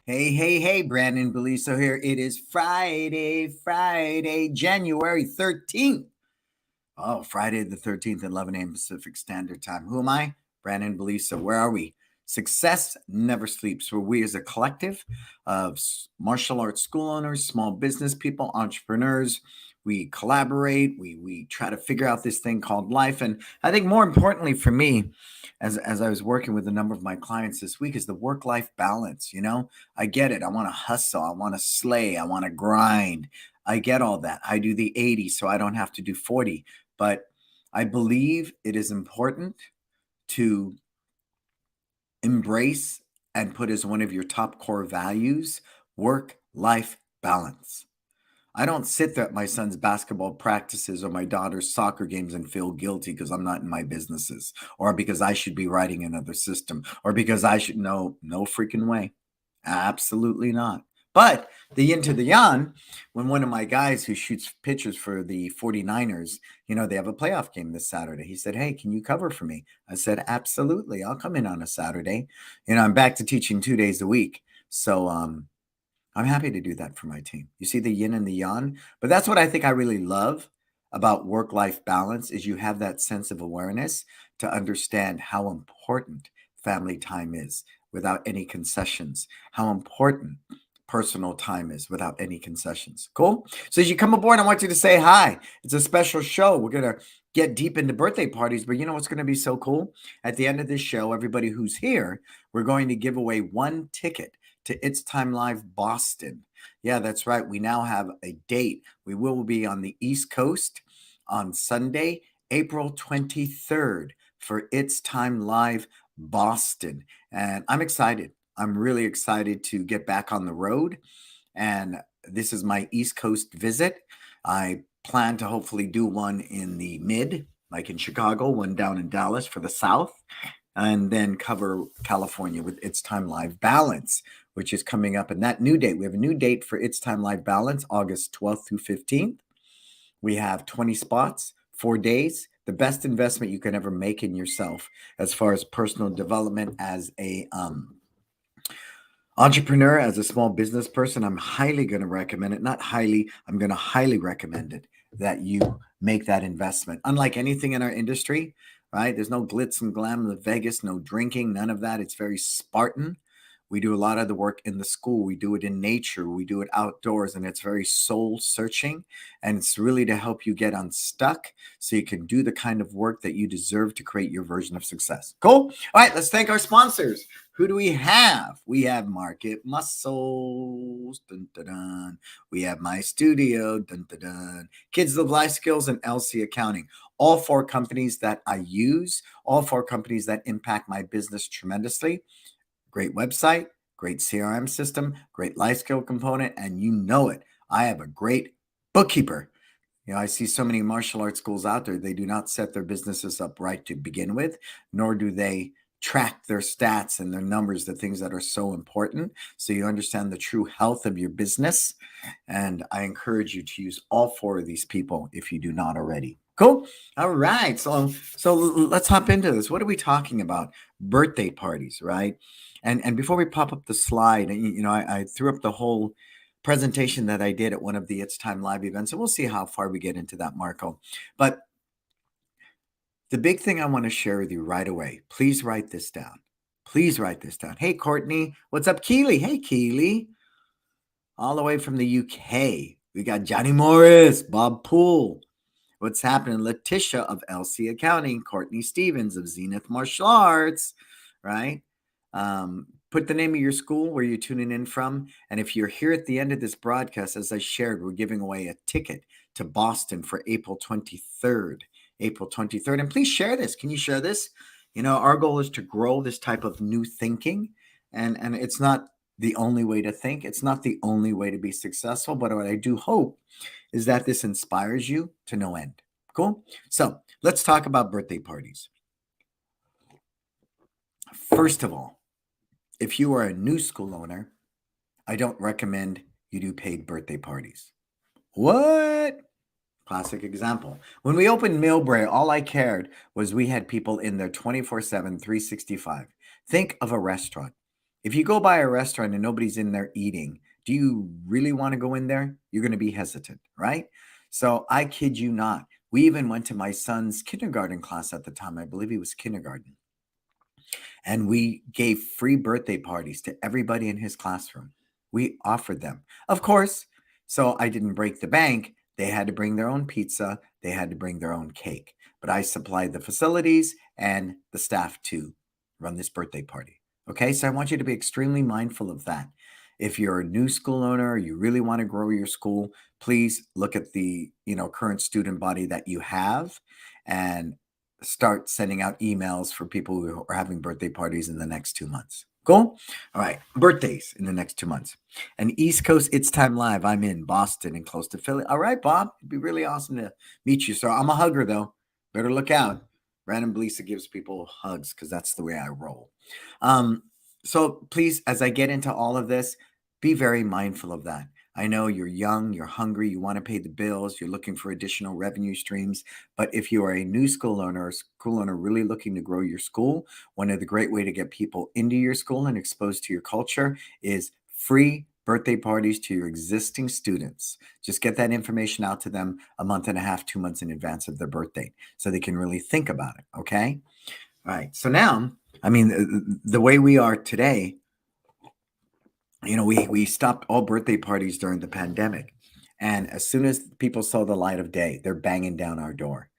Hey, Brannon Beliso here. It is Friday, January 13th. Oh, Friday the 13th at 11 a.m. Pacific Standard Time. Who am I? Brannon Beliso. Where are we? Success never sleeps. Where we as a collective of martial arts school owners, small business people, entrepreneurs, we collaborate, we try to figure out this thing called life. And I think more importantly for me, as I was working with a number of my clients this week, is the work-life balance. I get it. I want to hustle, I want to slay, I want to grind. I get all that. I do the 80 so I don't have to do 40. But I believe it is important to embrace and put as one of your top core values work-life balance. I don't sit there at my son's basketball practices or my daughter's soccer games and feel guilty because I'm not in my businesses, or because I should be writing another system, or because I should know. No freaking way. Absolutely not. But the yin to the yang, when one of my guys who shoots pitchers for the 49ers, they have a playoff game this Saturday. He said, "Hey, can you cover for me?" I said, "Absolutely. I'll come in on a Saturday." I'm back to teaching 2 days a week. So, I'm happy to do that for my team. You see the yin and the yang, but that's what I think I really love about work-life balance is you have that sense of awareness to understand how important family time is without any concessions, how important personal time is without any concessions. Cool? So as you come aboard, I want you to say hi. It's a special show. We're going to get deep into birthday parties, but you know what's going to be so cool? At the end of this show, everybody who's here, we're going to give away one ticket to It's Time Live Boston. Yeah, that's right. We now have a date. We will be on the East Coast on Sunday, April 23rd for It's Time Live Boston. And I'm excited. I'm really excited to get back on the road. And this is my East Coast visit. I plan to hopefully do one in the mid, like in Chicago, one down in Dallas for the South, and then cover California with It's Time Live Balance, which is coming up. And that new date, we have a new date for It's Time Live Balance, August 12th through 15th. We have 20 spots, 4 days, the best investment you can ever make in yourself as far as personal development as a entrepreneur, as a small business person. I'm highly going to recommend it. Not highly, I'm going to highly recommend it that you make that investment. Unlike anything in our industry, right? There's no glitz and glam in Vegas, no drinking, none of that. It's very Spartan. We do a lot of the work in the school. We do it in nature. We do it outdoors, and it's very soul searching. And it's really to help you get unstuck so you can do the kind of work that you deserve to create your version of success. Cool? All right, let's thank our sponsors. Who do we have? We have Market Muscles. Dun, dun, dun. We have My Studio. Dun, dun, dun. Kids Live Life Skills and LC Accounting. All 4 companies that I use, all 4 companies that impact my business tremendously. Great website, great CRM system, great life skill component, and you know it. I have a great bookkeeper. I see so many martial arts schools out there. They do not set their businesses up right to begin with, nor do they track their stats and their numbers, the things that are so important, so you understand the true health of your business. And I encourage you to use all 4 of these people if you do not already. Cool. All right. So let's hop into this. What are we talking about? Birthday parties, right? And before we pop up the slide, I threw up the whole presentation that I did at one of the It's Time Live events, and we'll see how far we get into that, Marco. But the big thing I want to share with you right away, please write this down. Please write this down. Hey, Courtney. What's up, Keely? Hey, Keely. All the way from the UK. We got Johnny Morris, Bob Poole. What's happening? Letitia of LC Accounting, Courtney Stevens of Zenith Martial Arts, right? Put the name of your school where you're tuning in from. And if you're here at the end of this broadcast, as I shared, we're giving away a ticket to Boston for April 23rd. April 23rd. And please share this. Can you share this? Our goal is to grow this type of new thinking. And it's not the only way to think. It's not the only way to be successful. But what I do hope is that this inspires you to no end. Cool? So let's talk about birthday parties. First of all, if you are a new school owner, I don't recommend you do paid birthday parties. What? Classic example. When we opened Millbrae, all I cared was we had people in there 24/7, 365. Think of a restaurant. If you go by a restaurant and nobody's in there eating, do you really want to go in there? You're going to be hesitant, right? So I kid you not. We even went to my son's kindergarten class at the time. I believe he was kindergarten. And we gave free birthday parties to everybody in his classroom. We offered them. Of course, so I didn't break the bank. They had to bring their own pizza, they had to bring their own cake. But I supplied the facilities and the staff to run this birthday party. Okay, so I want you to be extremely mindful of that. If you're a new school owner, you really want to grow your school, please look at the current student body that you have and start sending out emails for people who are having birthday parties in the next 2 months. Cool? All right. Birthdays in the next 2 months. And East Coast It's Time Live. I'm in Boston and close to Philly. All right, Bob. It'd be really awesome to meet you. So I'm a hugger, though. Better look out. Brannon Beliso gives people hugs because that's the way I roll. So please, as I get into all of this, be very mindful of that. I know you're young, you're hungry, you want to pay the bills, you're looking for additional revenue streams. But if you are a new school owner, really looking to grow your school, one of the great way to get people into your school and exposed to your culture is free birthday parties to your existing students. Just get that information out to them a month and a half, 2 months in advance of their birthday so they can really think about it. Okay. All right. So now, I mean, the way we are today, we stopped all birthday parties during the pandemic. And as soon as people saw the light of day, they're banging down our door.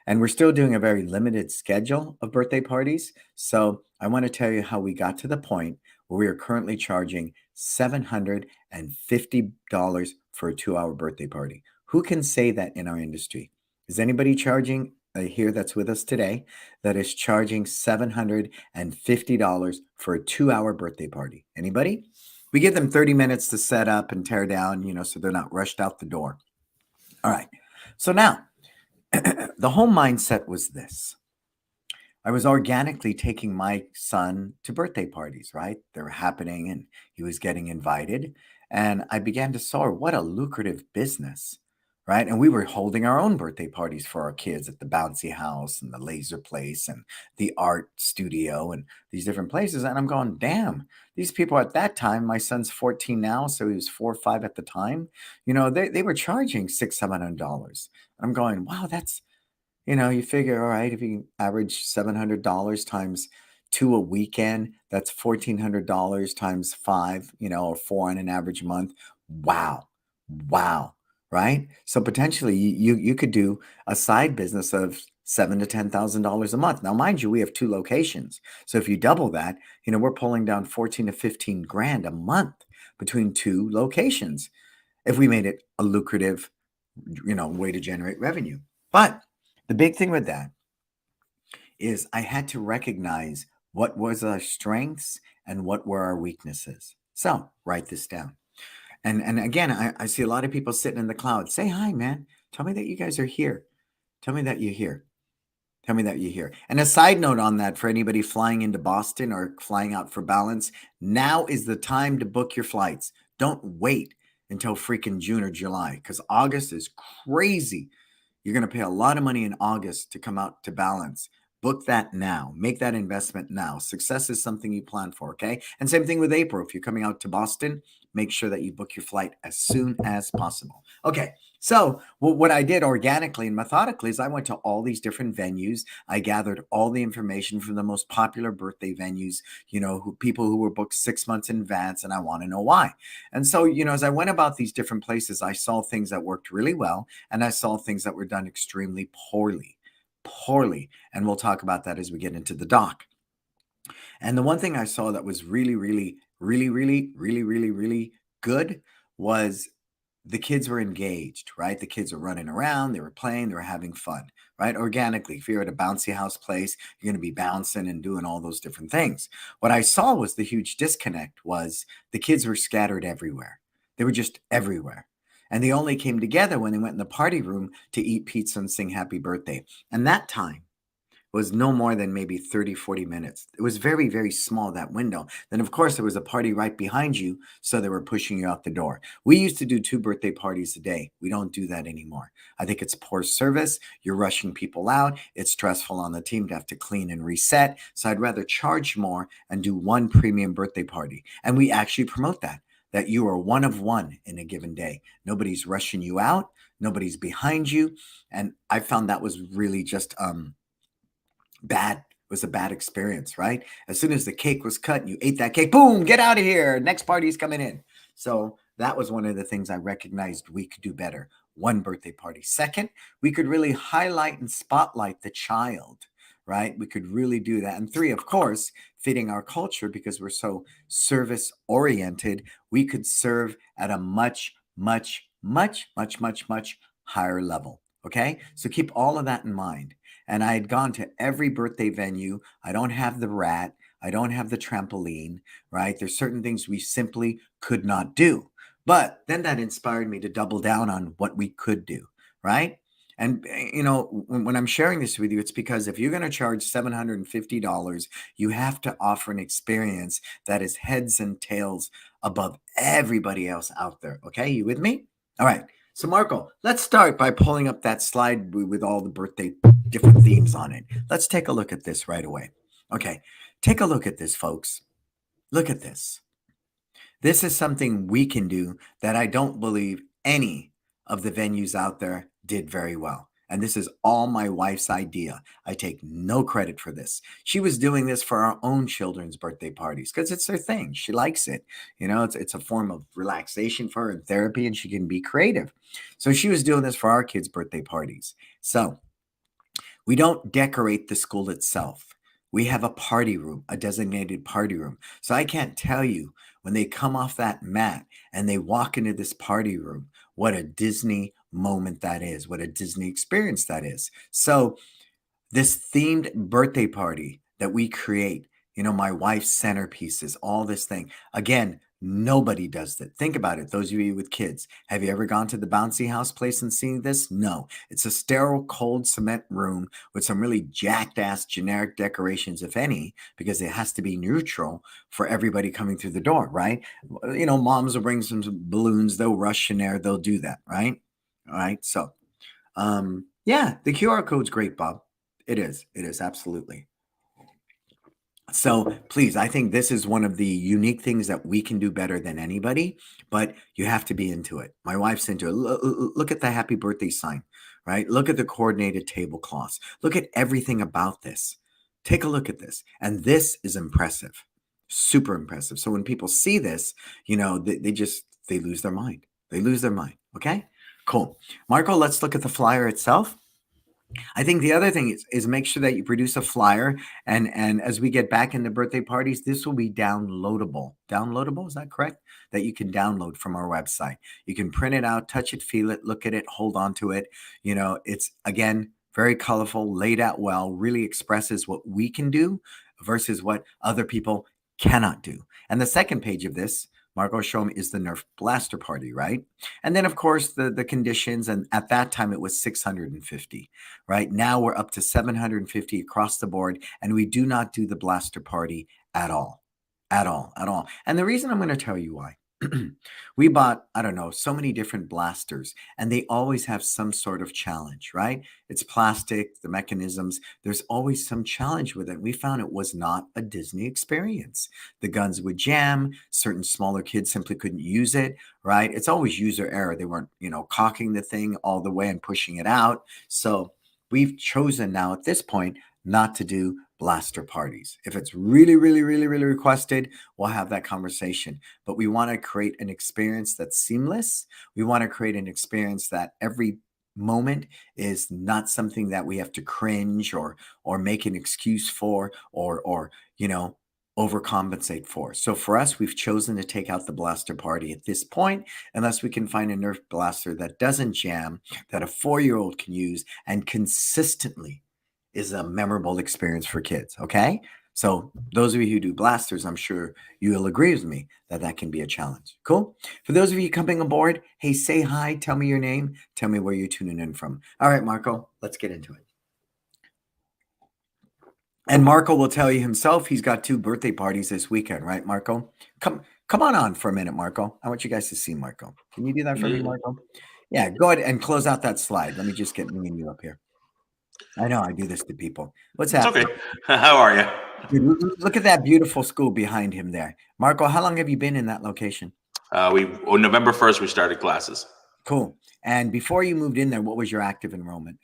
And we're still doing a very limited schedule of birthday parties. So I want to tell you how we got to the point where we are currently charging $750 for a 2 hour birthday party. Who can say that in our industry? Is anybody charging here that's with us today that is charging $750 for a 2 hour birthday party? Anybody? We give them 30 minutes to set up and tear down, so they're not rushed out the door. All right. So now, the whole mindset was this. I was organically taking my son to birthday parties, right? They were happening and he was getting invited. And I began to saw what a lucrative business, right? And we were holding our own birthday parties for our kids at the bouncy house and the laser place and the art studio and these different places. And I'm going, damn, these people at that time, my son's 14 now, so he was 4 or 5 at the time, they were charging $600-700. I'm going, wow, that's, you figure, all right, if you average $700 times 2 a weekend, that's $1,400 times 5, or 4 on an average month. Wow. Wow. Right? So potentially you could do a side business of $7,000 to $10,000 a month. Now, mind you, we have 2 locations. So if you double that, we're pulling down 14 to 15 grand a month between 2 locations if we made it a lucrative, way to generate revenue. But the big thing with that is I had to recognize what was our strengths and what were our weaknesses. So write this down. And again, I see a lot of people sitting in the cloud. Say hi, man. Tell me that you guys are here. Tell me that you're here. Tell me that you're here. And a side note on that for anybody flying into Boston or flying out for balance, now is the time to book your flights. Don't wait until freaking June or July because August is crazy. You're going to pay a lot of money in August to come out to balance. Book that now. Make that investment now. Success is something you plan for, okay? And same thing with April. If you're coming out to Boston, make sure that you book your flight as soon as possible. Okay, so what I did organically and methodically is I went to all these different venues. I gathered all the information from the most popular birthday venues, people who were booked 6 months in advance, and I want to know why. And so, as I went about these different places, I saw things that worked really well, and I saw things that were done extremely poorly. And we'll talk about that as we get into the doc. And the one thing I saw that was really, really, really, really, really, really, really good was the kids were engaged, right? The kids were running around, they were playing, they were having fun, right? Organically. If you're at a bouncy house place, you're going to be bouncing and doing all those different things. What I saw was the huge disconnect was the kids were scattered everywhere. They were just everywhere. And they only came together when they went in the party room to eat pizza and sing happy birthday. And that time was no more than maybe 30, 40 minutes. It was very, very small, that window. Then, of course, there was a party right behind you, so they were pushing you out the door. We used to do 2 birthday parties a day. We don't do that anymore. I think it's poor service. You're rushing people out. It's stressful on the team to have to clean and reset. So I'd rather charge more and do one premium birthday party. And we actually promote that you are one of one in a given day. Nobody's rushing you out. Nobody's behind you. And I found that was really just bad. It was a bad experience, right? As soon as the cake was cut and you ate that cake, boom, get out of here. Next party's coming in. So that was one of the things I recognized we could do better. One birthday party. Second, we could really highlight and spotlight the child, right? We could really do that. And three, of course, fitting our culture because we're so service oriented, we could serve at a much, much, much, much, much, much higher level. Okay. So keep all of that in mind. And I had gone to every birthday venue. I don't have the rat. I don't have the trampoline, right? There's certain things we simply could not do. But then that inspired me to double down on what we could do, right? And when I'm sharing this with you, it's because if you're going to charge $750, you have to offer an experience that is heads and tails above everybody else out there. Okay, you with me? All right. So Marco, let's start by pulling up that slide with all the birthday different themes on it. Let's take a look at this right away. Okay, take a look at this, folks. Look at this. This is something we can do that I don't believe any of the venues out there did very well. And this is all my wife's idea. I take no credit for this. She was doing this for our own children's birthday parties because it's her thing. She likes it. It's a form of relaxation for her and therapy, and she can be creative. So she was doing this for our kids' birthday parties. So we don't decorate the school itself. We have a party room, a designated party room. So I can't tell you when they come off that mat and they walk into this party room, what a Disney moment that is, what a Disney experience that is. So this themed birthday party that we create, my wife's centerpieces, all this thing. Again, nobody does that. Think about it. Those of you with kids, have you ever gone to the bouncy house place and seen this? No. It's a sterile, cold cement room with some really jacked ass generic decorations, if any, because it has to be neutral for everybody coming through the door, right? Moms will bring some balloons. They'll rush in there. They'll do that, right? All right. So, yeah, the QR code's great, Bob. It is. It is absolutely. So please, I think this is one of the unique things that we can do better than anybody, but you have to be into it. My wife's into it. Look at the happy birthday sign, right? Look at the coordinated tablecloths. Look at everything about this. Take a look at this. And this is impressive, super impressive. So when people see this, they lose their mind. They lose their mind. Okay, cool. Marco, let's look at the flyer itself. I think the other thing is make sure that you produce a flyer, and as we get back into birthday parties, this will be downloadable. Downloadable, is that correct? That you can download from our website. You can print it out, touch it, feel it, look at it, hold on to it. It's again very colorful, laid out well, really expresses what we can do versus what other people cannot do. And the second page of this, Marco Shom, is the Nerf Blaster Party, right? And then, of course, the conditions. And at that time, it was 650, right? Now we're up to 750 across the board. And we do not do the Blaster Party at all, at all, at all. And the reason I'm going to tell you why. We bought, I don't know, so many different blasters, and they always have some sort of challenge, right? It's plastic, the mechanisms, there's always some challenge with it. We found it was not a Disney experience. The guns would jam, certain smaller kids simply couldn't use it, right? It's always user error. They weren't, cocking the thing all the way and pushing it out. So we've chosen now at this point not to do blaster parties. If it's really, really, really, really requested, we'll have that conversation. But we want to create an experience that's seamless. We want to create an experience that every moment is not something that we have to cringe or make an excuse for or overcompensate for. So for us, we've chosen to take out the blaster party at this point, unless we can find a Nerf blaster that doesn't jam, that a 4-year-old can use and consistently is a memorable experience for kids. Okay. So those of you who do blasters, I'm sure you'll agree with me that can be a challenge. Cool. For those of you coming aboard, hey, say hi, tell me your name, tell me where you're tuning in from. All right, Marco, let's get into it. And Marco will tell you himself he's got 2 birthday parties this weekend, right, Marco? Come on for a minute, Marco. I want you guys to see Marco. Can you do that for me, Yeah. Marco? Yeah, go ahead and close out that slide. Let me just get me and you up here. I know I do this to people. What's It's happening? okay. How are you? Dude, look at that beautiful school behind him there. Marco, how long have you been in that location? We on November 1st we started classes. Cool. And before you moved in there, what was your active enrollment?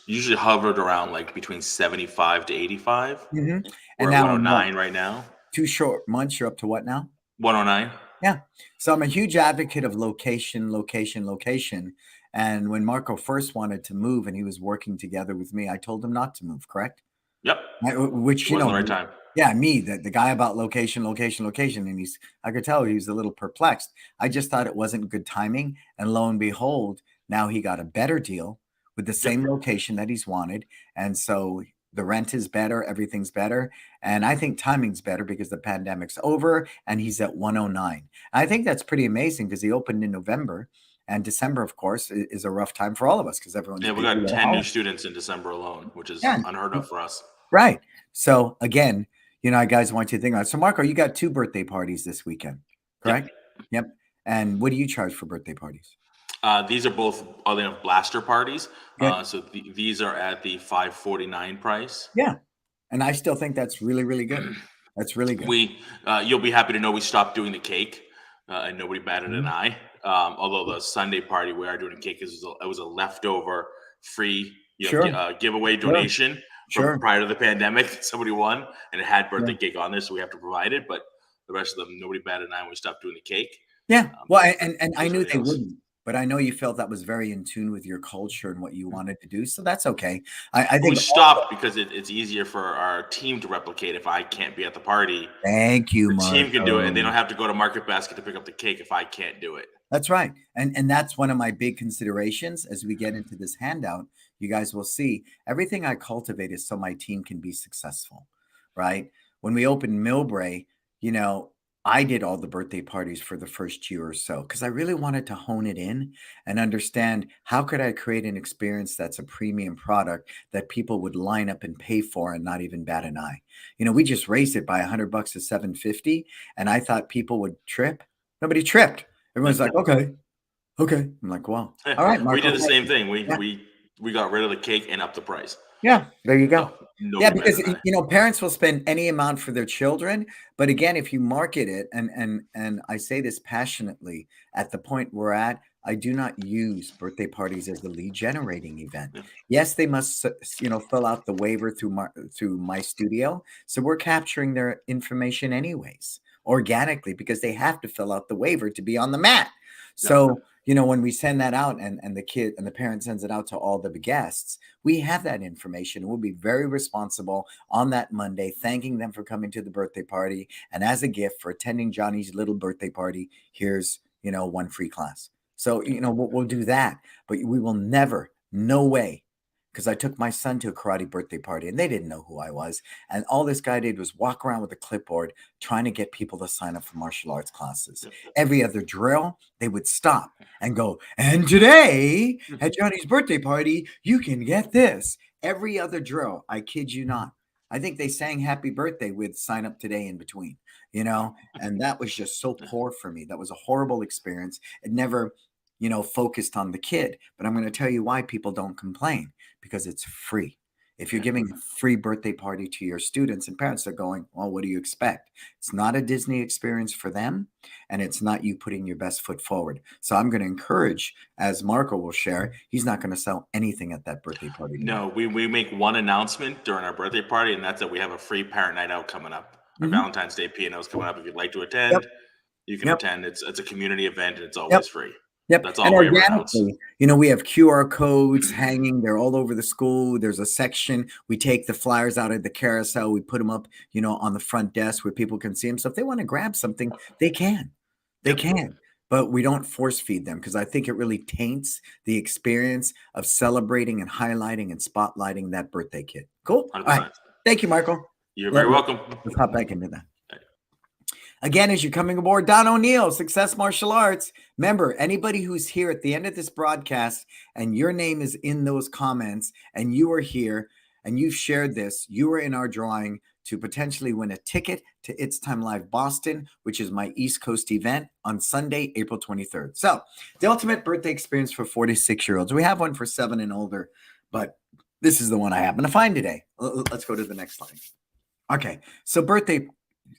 Usually hovered around like between 75 to 85. Mhm. And We're at now in what? 109 right now. 2 short months, you're up to what now? 109. Yeah. So I'm a huge advocate of location, location, location. And when Marco first wanted to move and he was working together with me, I told him not to move, correct? Yep. Which, It wasn't the right time. yeah, me, the guy about location, location, location. And I could tell he was a little perplexed. I just thought it wasn't good timing. And lo and behold, now he got a better deal with the Yep. same location that he's wanted. And so the rent is better, everything's better. And I think timing's better because the pandemic's over and he's at 109. I think that's pretty amazing because he opened in November. And December, of course, is a rough time for all of us because everyone's Yeah, we busy got at 10 new home. students in December alone, which is Yeah. unheard of for us. Right. So again, guys want you to think about it. So Marco, you got 2 birthday parties this weekend, correct? Yep. Yep. And what do you charge for birthday parties? These are both oddly enough blaster parties. Good. So these are at the 549 price. Yeah. And I still think that's really, really good. That's really good. You'll be happy to know we stopped doing the cake, and nobody batted an Mhm. eye. Although the Sunday party we are doing a cake it was a leftover free Sure. giveaway Sure. donation from Sure. prior to the pandemic that somebody won, and it had birthday Yeah. cake on there, so we have to provide it. But the rest of them, nobody batted an eye when we stopped doing the cake. Yeah. Well, But and so I is knew everything they else. wouldn't, but I know you felt that was very in tune with your culture and what you Mm. wanted to do. So that's okay. I But we think stopped because it's easier for our team to replicate if I can't be at the party. thank you, The team can do it, and they Marco. don't have to go to Market Basket to pick up the cake if I can't do it. That's right. And that's one of my big considerations as we get into this handout. You guys will see everything I cultivate is so my team can be successful, right? When we opened Millbrae, I did all the birthday parties for the first year or so because I really wanted to hone it in and understand how could I create an experience that's a premium product that people would line up and pay for and not even bat an eye. We just raised it by $100 to 750, and I thought people would trip. Nobody tripped. Everyone's like, okay, okay. I'm like, well, all right, We Marco. did the Thank same you. thing. Yeah, We got rid of the cake and upped the price. yeah. There you go. So Yeah, nobody because batted an eye. parents will spend any amount for their children, but again, if you market it, and I say this passionately, at the point we're at, I do not use birthday parties as a lead generating event. Yeah. Yes, they must, fill out the waiver through my studio, so we're capturing their information anyways, organically, because they have to fill out the waiver to be on the mat. Yeah. So, when we send that out and the kid and the parent sends it out to all the guests, we have that information. We'll be very responsible on that Monday, thanking them for coming to the birthday party. And as a gift for attending Johnny's little birthday party, here's, one free class. So, we'll do that. But we will never, no way, because I took my son to a karate birthday party and they didn't know who I was. And all this guy did was walk around with a clipboard trying to get people to sign up for martial arts classes. Every other drill, they would stop and go, and today at Johnny's birthday party, you can get this. Every other drill, I kid you not. I think they sang happy birthday with sign up today in between, and that was just so poor for me. That was a horrible experience. It never, focused on the kid. But I'm going to tell you why people don't complain, because it's free. If you're giving a free birthday party to your students, and parents are going, well, what do you expect? It's not a Disney experience for them, and it's not you putting your best foot forward. So I'm going to encourage, as Marco will share, he's not going to sell anything at that birthday party. No, we make one announcement during our birthday party, and that's that we have a free parent night out coming up. Our Mhm. Valentine's Day P&O is coming up. If you'd like to attend, Yep. you can Yep. attend. It's a community event, and it's Yep. always free. Yep. That's And all we ever announce. organically, we have QR codes hanging. They're all over the school. There's a section. We take the flyers out of the carousel. We put them up, on the front desk where people can see them. So if they want to grab something, they can. They Yep. can. But we don't force feed them because I think it really taints the experience of celebrating and highlighting and spotlighting that birthday kid. Cool? All right. 100%. Thank you, Michael. You're very welcome. Let's hop back into that. Again, as you're coming aboard, Don O'Neill, Success Martial Arts. Remember, anybody who's here at the end of this broadcast and your name is in those comments and you are here, and you've shared this, you are in our drawing to potentially win a ticket to It's Time Live Boston, which is my East Coast event on Sunday, April 23rd. So, the ultimate birthday experience for 46-year-olds. We have one for 7 and older, but this is the one I happen to find today. Let's go to the next slide. Okay, so birthday,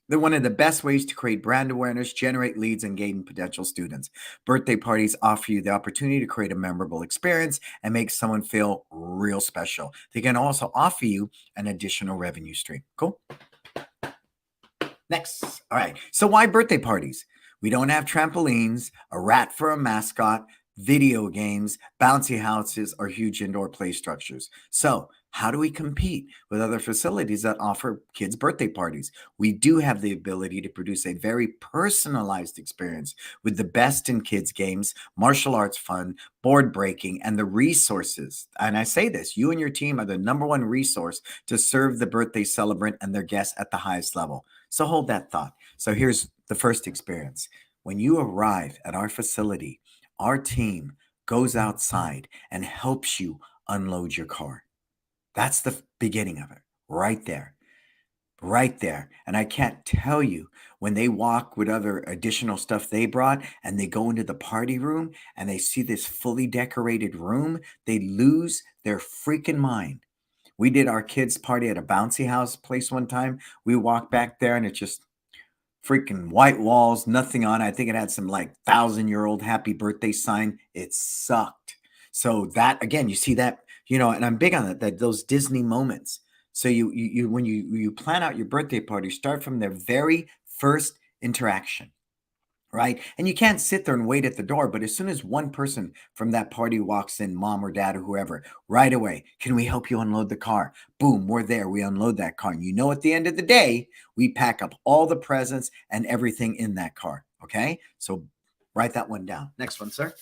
they're one of the best ways to create brand awareness, generate leads, and gain potential students. Birthday parties offer you the opportunity to create a memorable experience and make someone feel real special. They can also offer you an additional revenue stream. Cool? Next. All right. So why birthday parties? We don't have trampolines, a rat for a mascot, video games, bouncy houses, or huge indoor play structures. So how do we compete with other facilities that offer kids' birthday parties? We do have the ability to produce a very personalized experience with the best in kids' games, martial arts fun, board breaking, and the resources. And I say this, you and your team are the number one resource to serve the birthday celebrant and their guests at the highest level. So hold that thought. So here's the first experience. When you arrive at our facility, our team goes outside and helps you unload your car. That's the beginning of it, right there. Right there. And I can't tell you when they walk with other additional stuff they brought and they go into the party room and they see this fully decorated room, they lose their freaking mind. We did our kids' party at a bouncy house place one time. We walked back there and it's just freaking white walls, nothing on it. I think it had some like 1,000-year-old happy birthday sign. It sucked. So that again, you see that, and I'm big on that those Disney moments. So you when you plan out your birthday party, start from their very first interaction. Right. And you can't sit there and wait at the door. But as soon as one person from that party walks in, mom or dad or whoever, right away, can we help you unload the car? Boom, we're there. We unload that car. And at the end of the day, we pack up all the presents and everything in that car. Okay. So write that one down. Next one, sir.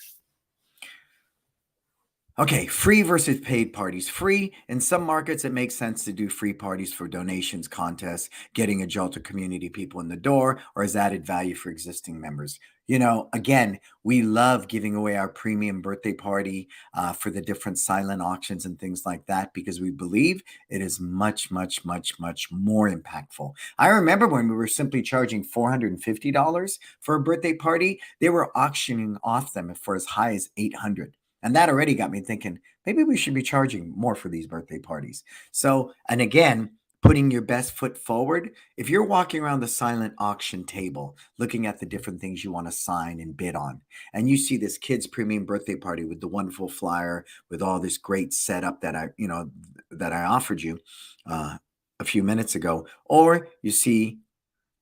Okay, free versus paid parties. Free, in some markets, it makes sense to do free parties for donations, contests, getting a jolt of community people in the door, or as added value for existing members. Again, we love giving away our premium birthday party for the different silent auctions and things like that because we believe it is much, much, much, much more impactful. I remember when we were simply charging $450 for a birthday party, they were auctioning off them for as high as $800. And that already got me thinking, maybe we should be charging more for these birthday parties. So, and again, putting your best foot forward. If you're walking around the silent auction table, looking at the different things you want to sign and bid on, and you see this kid's premium birthday party with the wonderful flyer, with all this great setup that I offered you a few minutes ago, or you see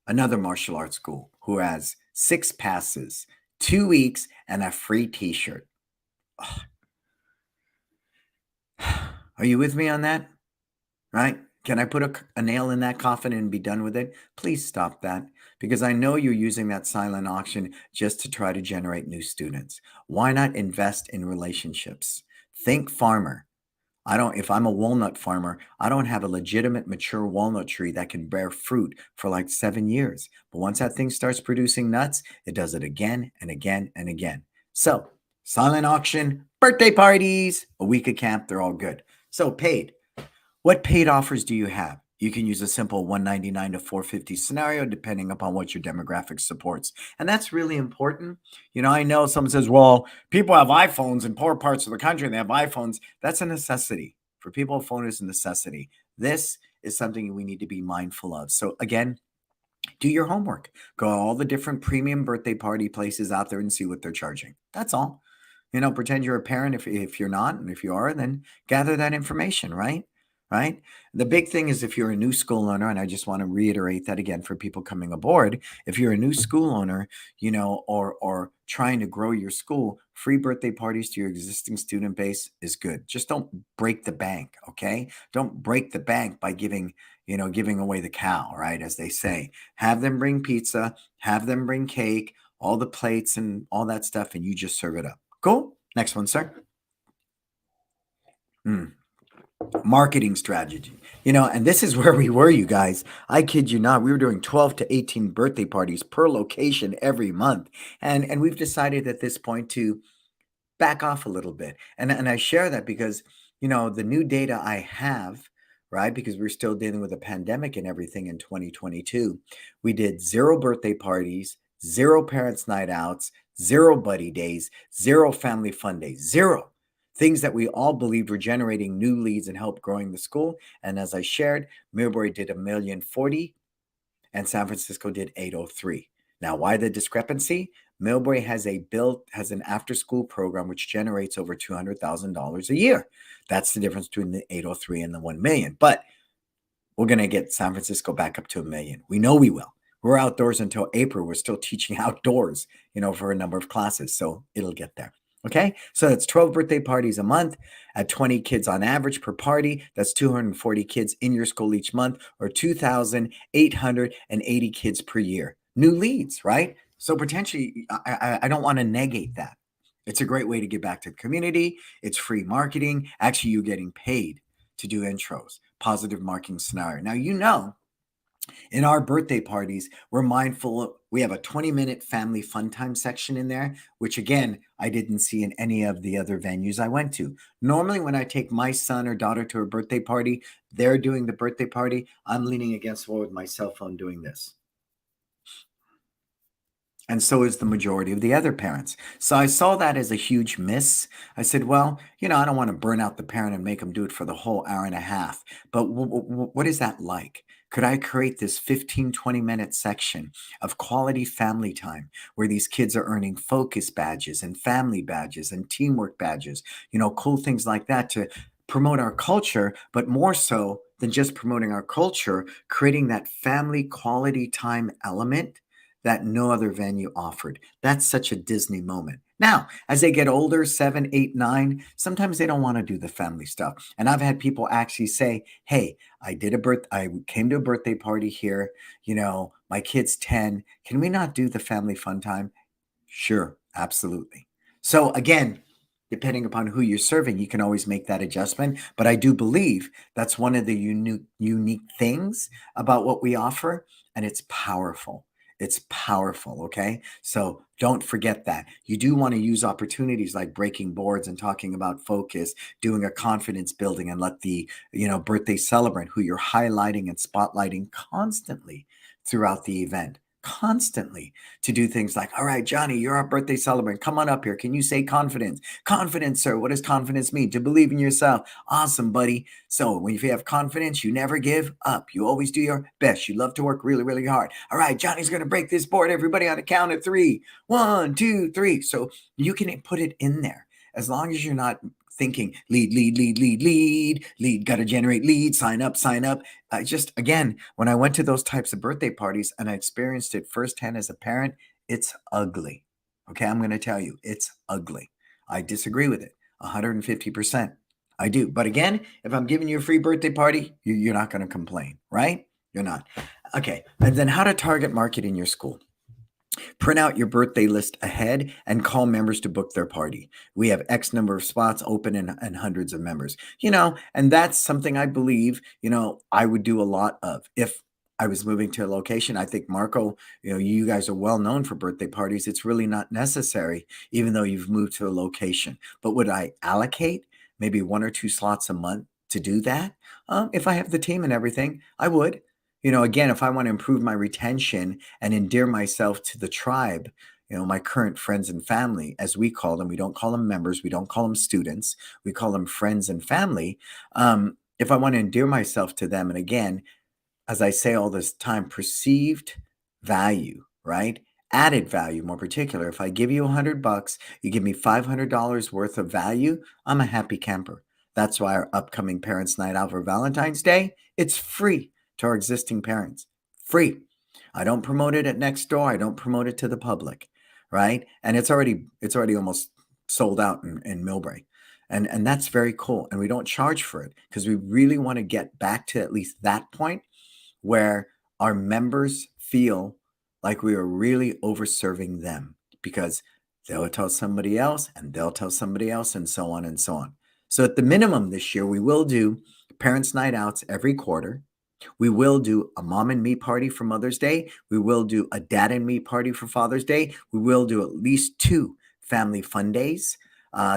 another martial arts school who has 6 passes, 2 weeks, and a free T-shirt. Are you with me on that? Right? Can I put a nail in that coffin and be done with it? Please stop that because I know you're using that silent auction just to try to generate new students. Why not invest in relationships? Think farmer. If I'm a walnut farmer, I don't have a legitimate mature walnut tree that can bear fruit for like 7 years. But once that thing starts producing nuts, it does it again and again and again. So, silent auction, birthday parties, a week of camp, they're all good. So, paid. What paid offers do you have? You can use a simple $199 to $450 scenario depending upon what your demographic supports. And that's really important. I know someone says, well, people have iPhones in poor parts of the country and they have iPhones. That's a necessity. For people, a phone is a necessity. This is something we need to be mindful of. So again, do your homework. Go to all the different premium birthday party places out there and see what they're charging. That's all. Pretend you're a parent if you're not. And if you are, then gather that information, right? Right? The big thing is if you're a new school owner, and I just want to reiterate that again for people coming aboard, if you're a new school owner, or trying to grow your school, free birthday parties to your existing student base is good. Just don't break the bank, okay? Don't break the bank by giving away the cow, right? As they say. Have them bring pizza, have them bring cake, all the plates and all that stuff, and you just serve it up. Cool? Next one, sir. Marketing strategy. And this is where we were, you guys. I kid you not. We were doing 12 to 18 birthday parties per location every month. And we've decided at this point to back off a little bit. And I share that because, the new data I have right? Because we're still dealing with a pandemic and everything in 2022. We did 0 birthday parties, 0 parents' night outs, 0 buddy days, 0 family fun days, 0 things that we all believed were generating new leads and help growing the school. And as I shared, Millbury did 1,040,000 and San Francisco did 803. Now, why the discrepancy? Millbury has an after-school program which generates over $200,000 a year. That's the difference between the 803 and the 1 million. But we're going to get San Francisco back up to 1 million. We know we will. We're outdoors until April. We're still teaching outdoors, for a number of classes. So it'll get there. Okay. So that's 12 birthday parties a month at 20 kids on average per party. That's 240 kids in your school each month, or 2,880 kids per year. New leads, right? So potentially, I don't want to negate that. It's a great way to give back to the community. It's free marketing. Actually, you're getting paid to do intros, positive marketing scenario. Now, in our birthday parties, we're mindful. We have a 20-minute family fun time section in there, which again, I didn't see in any of the other venues I went to. Normally, when I take my son or daughter to a birthday party, they're doing the birthday party. I'm leaning against the wall with my cell phone doing this. And so is the majority of the other parents. So I saw that as a huge miss. I said, well, I don't want to burn out the parent and make them do it for the whole hour and a half. But what is that like? Could I create this 15, 20-minute section of quality family time where these kids are earning focus badges and family badges and teamwork badges, cool things like that to promote our culture, but more so than just promoting our culture, creating that family quality time element that no other venue offered. That's such a Disney moment. Now, as they get older, 7, 8, 9, sometimes they don't want to do the family stuff. And I've had people actually say, hey, I came to a birthday party here. My kid's 10. Can we not do the family fun time? Sure, absolutely. So again, depending upon who you're serving, you can always make that adjustment. But I do believe that's one of the unique things about what we offer, and it's powerful. It's powerful, okay? So don't forget that. You do want to use opportunities like breaking boards and talking about focus, doing a confidence building, and let the, birthday celebrant who you're highlighting and spotlighting constantly throughout the event, constantly, to do things like, all right, Johnny, you're our birthday celebrant. Come on up here. Can you say confidence? Confidence, sir. What does confidence mean? To believe in yourself. Awesome, buddy. So if you have confidence, you never give up. You always do your best. You love to work really, really hard. All right, Johnny's going to break this board. Everybody on a count of 3. 1, 2, 3. So you can put it in there as long as you're not thinking lead, got to generate leads, sign up. Again, when I went to those types of birthday parties and I experienced it firsthand as a parent, it's ugly. Okay, I'm going to tell you, it's ugly. I disagree with it 150%. I do. But again, if I'm giving you a free birthday party, you're not going to complain, right? You're not. Okay, and then how to target market in your school. Print out your birthday list ahead and call members to book their party. We have X number of spots open and hundreds of members, and that's something I believe, I would do a lot of if I was moving to a location. I think Marco, you guys are well known for birthday parties. It's really not necessary, even though you've moved to a location. But would I allocate maybe 1 or 2 slots a month to do that? If I have the team and everything, I would. Again, if I want to improve my retention and endear myself to the tribe, my current friends and family, as we call them, we don't call them members, we don't call them students, we call them friends and family. If I want to endear myself to them, and again, as I say all this time, perceived value, right? Added value, more particular. If I give you $100, you give me $500 worth of value, I'm a happy camper. That's why our upcoming Parents' Night Out for Valentine's Day, it's free to our existing parents. Free. I don't promote it at next door. I don't promote it to the public, right? And it's already almost sold out in Millbury. And that's very cool. And we don't charge for it because we really want to get back to at least that point where our members feel like we are really overserving them, because they'll tell somebody else and they'll tell somebody else and so on and so on. So at the minimum this year, we will do Parents' Night Outs every quarter. We will do a mom and me party for Mother's Day. We will do a dad and me party for Father's Day. We will do at least 2 family fun days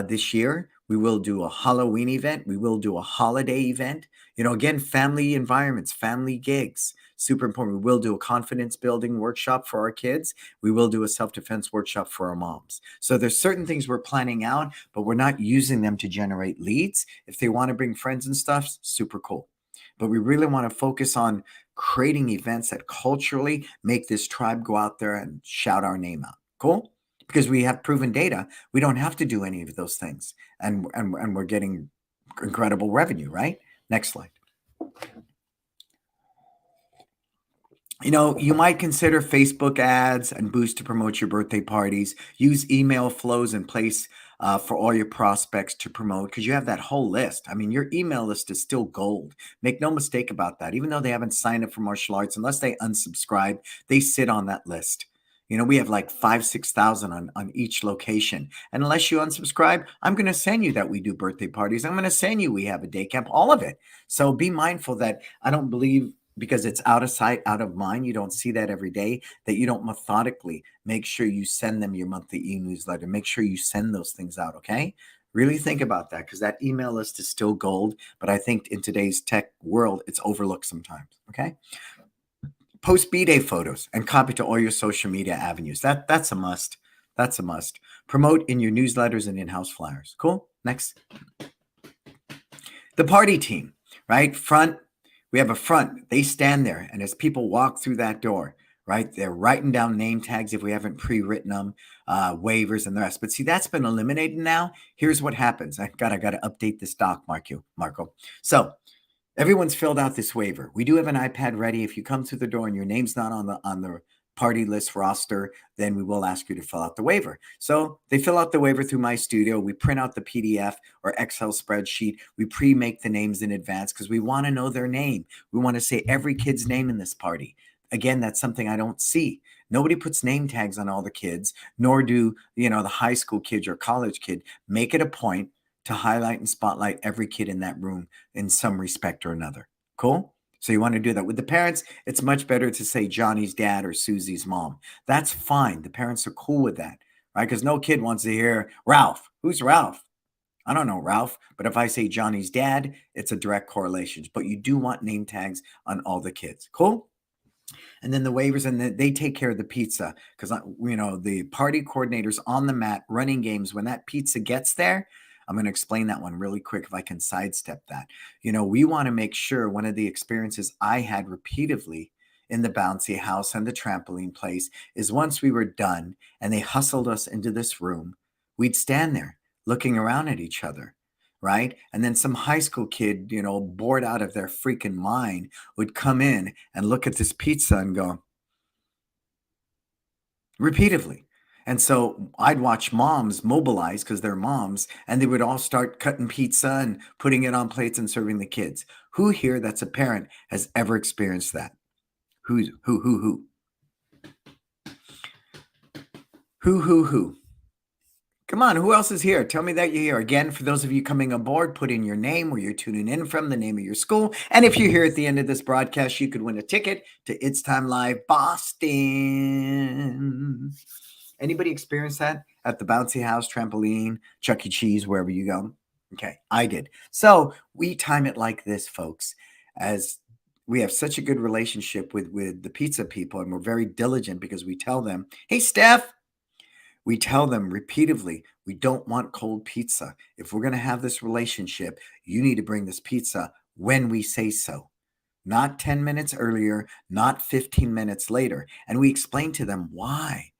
this year. We will do a Halloween event. We will do a holiday event. Again, family environments, family gigs, super important. We will do a confidence building workshop for our kids. We will do a self-defense workshop for our moms. So there's certain things we're planning out, but we're not using them to generate leads. If they want to bring friends and stuff, super cool. But we really want to focus on creating events that culturally make this tribe go out there and shout our name out. Cool? Because we have proven data, we don't have to do any of those things, and we're getting incredible revenue, right? Next slide. You might consider Facebook ads and boost to promote your birthday parties. Use email flows in place for all your prospects to promote, because you have that whole list. I mean, your email list is still gold. Make no mistake about that. Even though they haven't signed up for martial arts, unless they unsubscribe, they sit on that list. We have like 6,000 on each location. And unless you unsubscribe, I'm going to send you that we do birthday parties. I'm going to send you we have a day camp, all of it. So be mindful that I don't believe because it's out of sight, out of mind, you don't see that every day, that you don't methodically make sure you send them your monthly e-newsletter. Make sure you send those things out, okay? Really think about that, because that email list is still gold, but I think in today's tech world, it's overlooked sometimes, okay? Post B-Day photos and copy to all your social media avenues. That's a must. That's a must. Promote in your newsletters and in-house flyers. Cool? Next. The party team, right? Front. We have a front. They stand there, and as people walk through that door, right, they're writing down name tags if we haven't pre-written them, waivers and the rest. But see, that's been eliminated now. Here's what happens. I got to update this doc, Marco. So everyone's filled out this waiver. We do have an iPad ready. If you come through the door and your name's not on the party list roster, then we will ask you to fill out the waiver. So they fill out the waiver through My Studio. We print out the PDF or Excel spreadsheet. We pre-make the names in advance because we want to know their name. We want to say every kid's name in this party. Again, that's something I don't see. Nobody puts name tags on all the kids, nor do, the high school kid or college kid. Make it a point to highlight and spotlight every kid in that room in some respect or another. Cool? So you want to do that. With the parents, it's much better to say Johnny's dad or Susie's mom. That's fine. The parents are cool with that, right? Because no kid wants to hear Ralph. Who's Ralph? I don't know Ralph, but if I say Johnny's dad, it's a direct correlation. But you do want name tags on all the kids. Cool? And then the waivers, and they take care of the pizza, because the party coordinators on the mat running games. When that pizza gets there, I'm going to explain that one really quick if I can sidestep that. We want to make sure, one of the experiences I had repeatedly in the bouncy house and the trampoline place is once we were done and they hustled us into this room, we'd stand there looking around at each other, right? And then some high school kid, bored out of their freaking mind, would come in and look at this pizza and go, repeatedly. And so I'd watch moms mobilize because they're moms, and they would all start cutting pizza and putting it on plates and serving the kids. Who here that's a parent has ever experienced that? Who? Come on, who else is here? Tell me that you're here. Again, for those of you coming aboard, put in your name, where you're tuning in from, the name of your school. And if you're here at the end of this broadcast, you could win a ticket to It's Time Live Boston. Anybody experience that at the bouncy house, trampoline, Chuck E. Cheese, wherever you go? Okay, I did. So we time it like this, folks, as we have such a good relationship with the pizza people, and we're very diligent because we tell them, hey, Steph, we tell them repeatedly, we don't want cold pizza. If we're going to have this relationship, you need to bring this pizza when we say so. Not 10 minutes earlier, not 15 minutes later. And we explain to them why.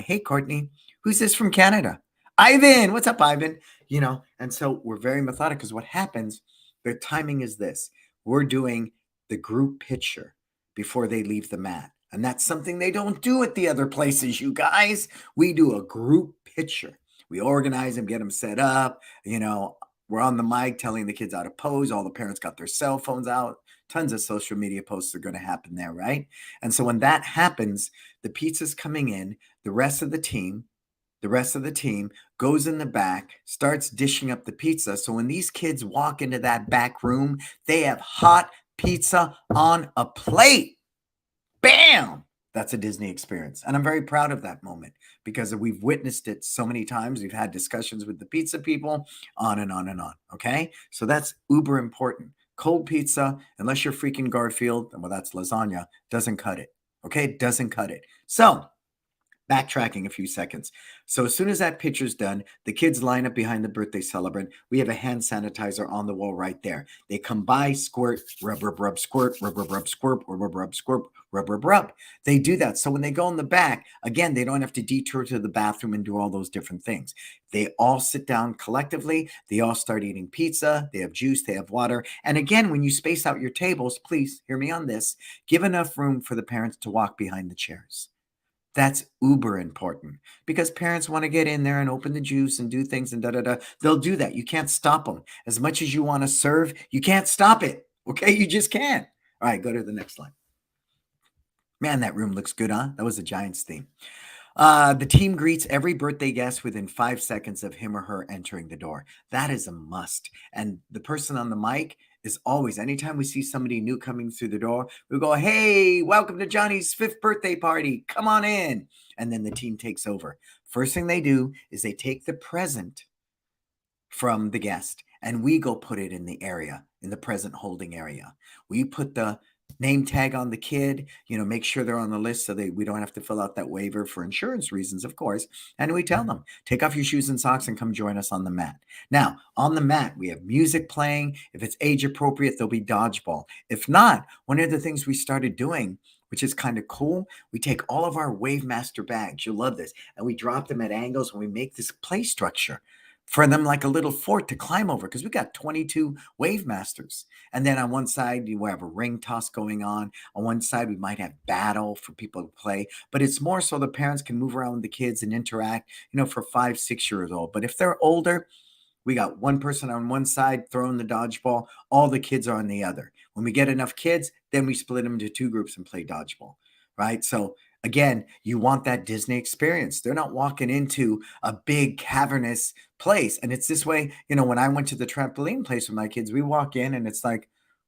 Hey, Courtney, who's this from Canada? Ivan. What's up, Ivan? And so we're very methodical, because what happens, their timing is this. We're doing the group picture before they leave the mat. And that's something they don't do at the other places, you guys. We do a group picture. We organize them, get them set up. We're on the mic telling the kids how to pose. All the parents got their cell phones out. Tons of social media posts are going to happen there, right? And so when that happens, the pizza's coming in. The rest of the team goes in the back, starts dishing up the pizza. So when these kids walk into that back room, they have hot pizza on a plate. Bam! That's a Disney experience. And I'm very proud of that moment because we've witnessed it so many times. We've had discussions with the pizza people, on and on and on. Okay. So that's uber important. Cold pizza, unless you're freaking Garfield, well, that's lasagna, doesn't cut it. Okay. Doesn't cut it. So, backtracking a few seconds. So as soon as that picture's done, the kids line up behind the birthday celebrant. We have a hand sanitizer on the wall right there. They come by, squirt, rub, rub, rub, squirt, rub, rub, rub, squirt, rub, rub, rub, squirt, rub, rub, rub. They do that. So when they go in the back, again, they don't have to detour to the bathroom and do all those different things. They all sit down collectively. They all start eating pizza. They have juice. They have water. And again, when you space out your tables, please hear me on this, give enough room for the parents to walk behind the chairs. That's uber important because parents want to get in there and open the juice and do things and da da da. They'll do that. You can't stop them. As much as you want to serve, you can't stop it. Okay, you just can't. All right, go to the next slide. Man, that room looks good, huh? That was a Giants theme. The team greets every birthday guest within 5 seconds of him or her entering the door. That is a must. And the person on the mic is always, anytime we see somebody new coming through the door, we go, hey, welcome to Johnny's 5th birthday party. Come on in. And then the team takes over. First thing they do is they take the present from the guest and we go put it in the area, in the present holding area. We put the name tag on the kid, make sure they're on the list so we don't have to fill out that waiver for insurance reasons, of course. And we tell them, take off your shoes and socks and come join us on the mat. Now, on the mat, we have music playing. If it's age appropriate, there'll be dodgeball. If not, one of the things we started doing, which is kind of cool, we take all of our Wave Master bags, you'll love this, and we drop them at angles and we make this play structure for them like a little fort to climb over because we got 22 Wave Masters. And then on one side, you have a ring toss going on. On one side, we might have battle for people to play, but it's more so the parents can move around with the kids and interact, for 5, 6 years old. But if they're older, we got one person on one side throwing the dodgeball. All the kids are on the other. When we get enough kids, then we split them into 2 groups and play dodgeball, right? So again, you want that Disney experience. They're not walking into a big cavernous place. And it's this way, when I went to the trampoline place with my kids, we walk in and it's like,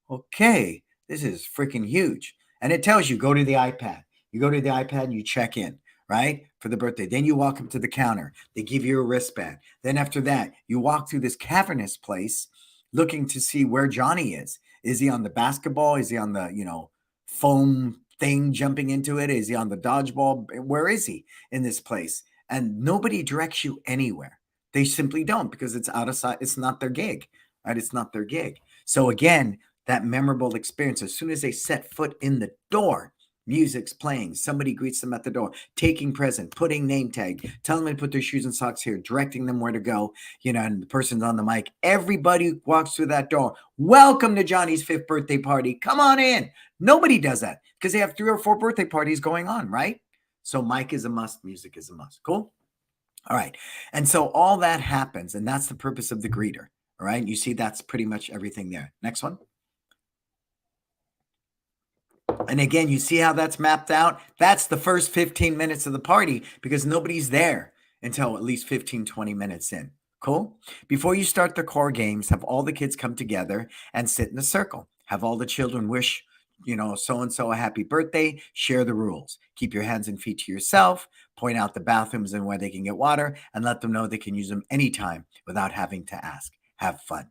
okay, this is freaking huge. And it tells you, go to the iPad. You go to the iPad and you check in, right? For the birthday. Then you walk up to the counter. They give you a wristband. Then after that, you walk through this cavernous place looking to see where Johnny is. Is he on the basketball? Is he on the, foam thing jumping into it? Is he on the dodgeball? Where is he in this place? And nobody directs you anywhere. They simply don't because it's out of sight. It's not their gig, right? It's not their gig. So again, that memorable experience, as soon as they set foot in the door, music's playing, somebody greets them at the door, taking present, putting name tag, telling them to put their shoes and socks here, directing them where to go, and the person's on the mic. Everybody walks through that door. Welcome to Johnny's 5th birthday party. Come on in. Nobody does that because they have 3 or 4 birthday parties going on, right? So mic is a must, music is a must. Cool? All right. And so all that happens, and that's the purpose of the greeter. All right. You see, that's pretty much everything there. Next one. And again, you see how that's mapped out? That's the first 15 minutes of the party because nobody's there until at least 15, 20 minutes in. Cool? Before you start the core games, have all the kids come together and sit in a circle. Have all the children wish, so-and-so a happy birthday. Share the rules. Keep your hands and feet to yourself. Point out the bathrooms and where they can get water and let them know they can use them anytime without having to ask. Have fun.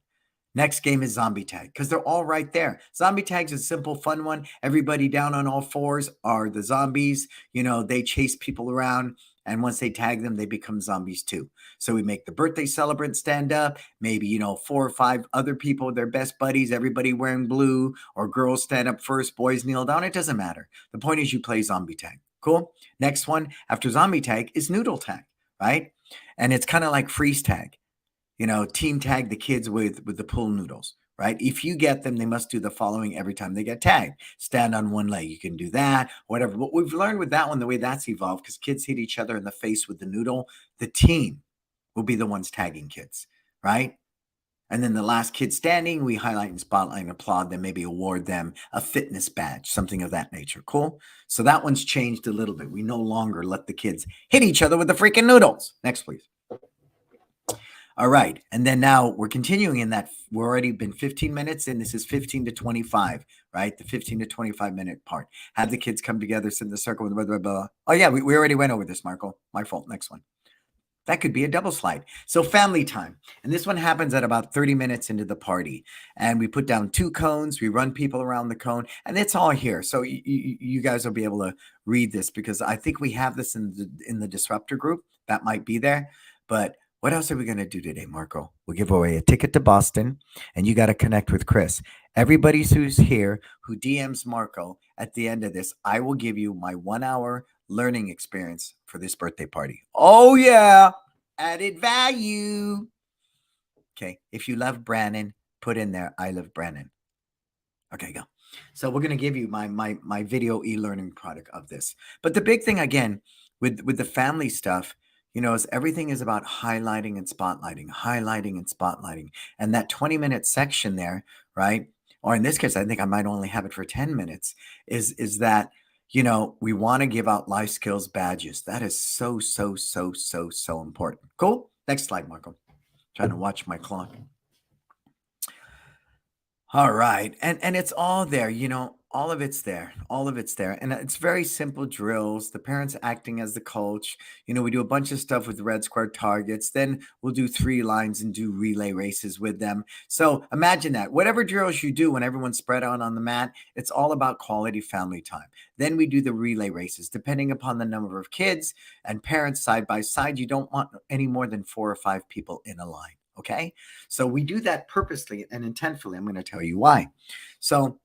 Next game is zombie tag because they're all right there. Zombie tag's a simple, fun one. Everybody down on all fours are the zombies. They chase people around. And once they tag them, they become zombies too. So we make the birthday celebrant stand up. Maybe, 4 or 5 other people, their best buddies, everybody wearing blue, or girls stand up first, boys kneel down. It doesn't matter. The point is you play zombie tag. Cool? Next one after zombie tag is noodle tag, right? And it's kind of like freeze tag. Team tag the kids with the pool noodles, right? If you get them, they must do the following every time they get tagged. Stand on one leg. You can do that, whatever. What we've learned with that one, the way that's evolved, because kids hit each other in the face with the noodle, the team will be the ones tagging kids, right? And then the last kid standing, we highlight and spotlight and applaud them, maybe award them a fitness badge, something of that nature. Cool? So that one's changed a little bit. We no longer let the kids hit each other with the freaking noodles. Next, please. All right. And then now we're continuing in that. We're already been 15 minutes in. This is 15 to 25, right? The 15 to 25-minute part. Have the kids come together, sit in the circle, blah, blah, blah. Oh, yeah, we already went over this, Marco. My fault. Next one. That could be a double slide. So family time. And this one happens at about 30 minutes into the party. And we put down 2 cones. We run people around the cone. And it's all here. So you guys will be able to read this because I think we have this in the Disruptor group. That might be there. But what else are we going to do today, Marco? We'll give away a ticket to Boston. And you got to connect with Chris. Everybody who's here who DMs Marco at the end of this, I will give you my 1-hour learning experience for this birthday party. Oh, yeah. Added value. Okay. If you love Brannon, put in there, I love Brannon. Okay, go. So we're going to give you my video e-learning product of this. But the big thing, again, with the family stuff, is everything is about highlighting and spotlighting. And that 20-minute section there, right? Or in this case, I think I might only have it for 10 minutes, is that we want to give out life skills badges. That is so important. Cool. Next slide, Marco. Trying to watch my clock. All right. And it's all there, all of it's there. And it's very simple drills. The parents acting as the coach. We do a bunch of stuff with red square targets. Then we'll do 3 lines and do relay races with them. So imagine that. Whatever drills you do when everyone's spread out on the mat, it's all about quality family time. Then we do the relay races. Depending upon the number of kids and parents side by side, you don't want any more than 4 or 5 people in a line. Okay, so we do that purposely and intentfully. I'm going to tell you why. So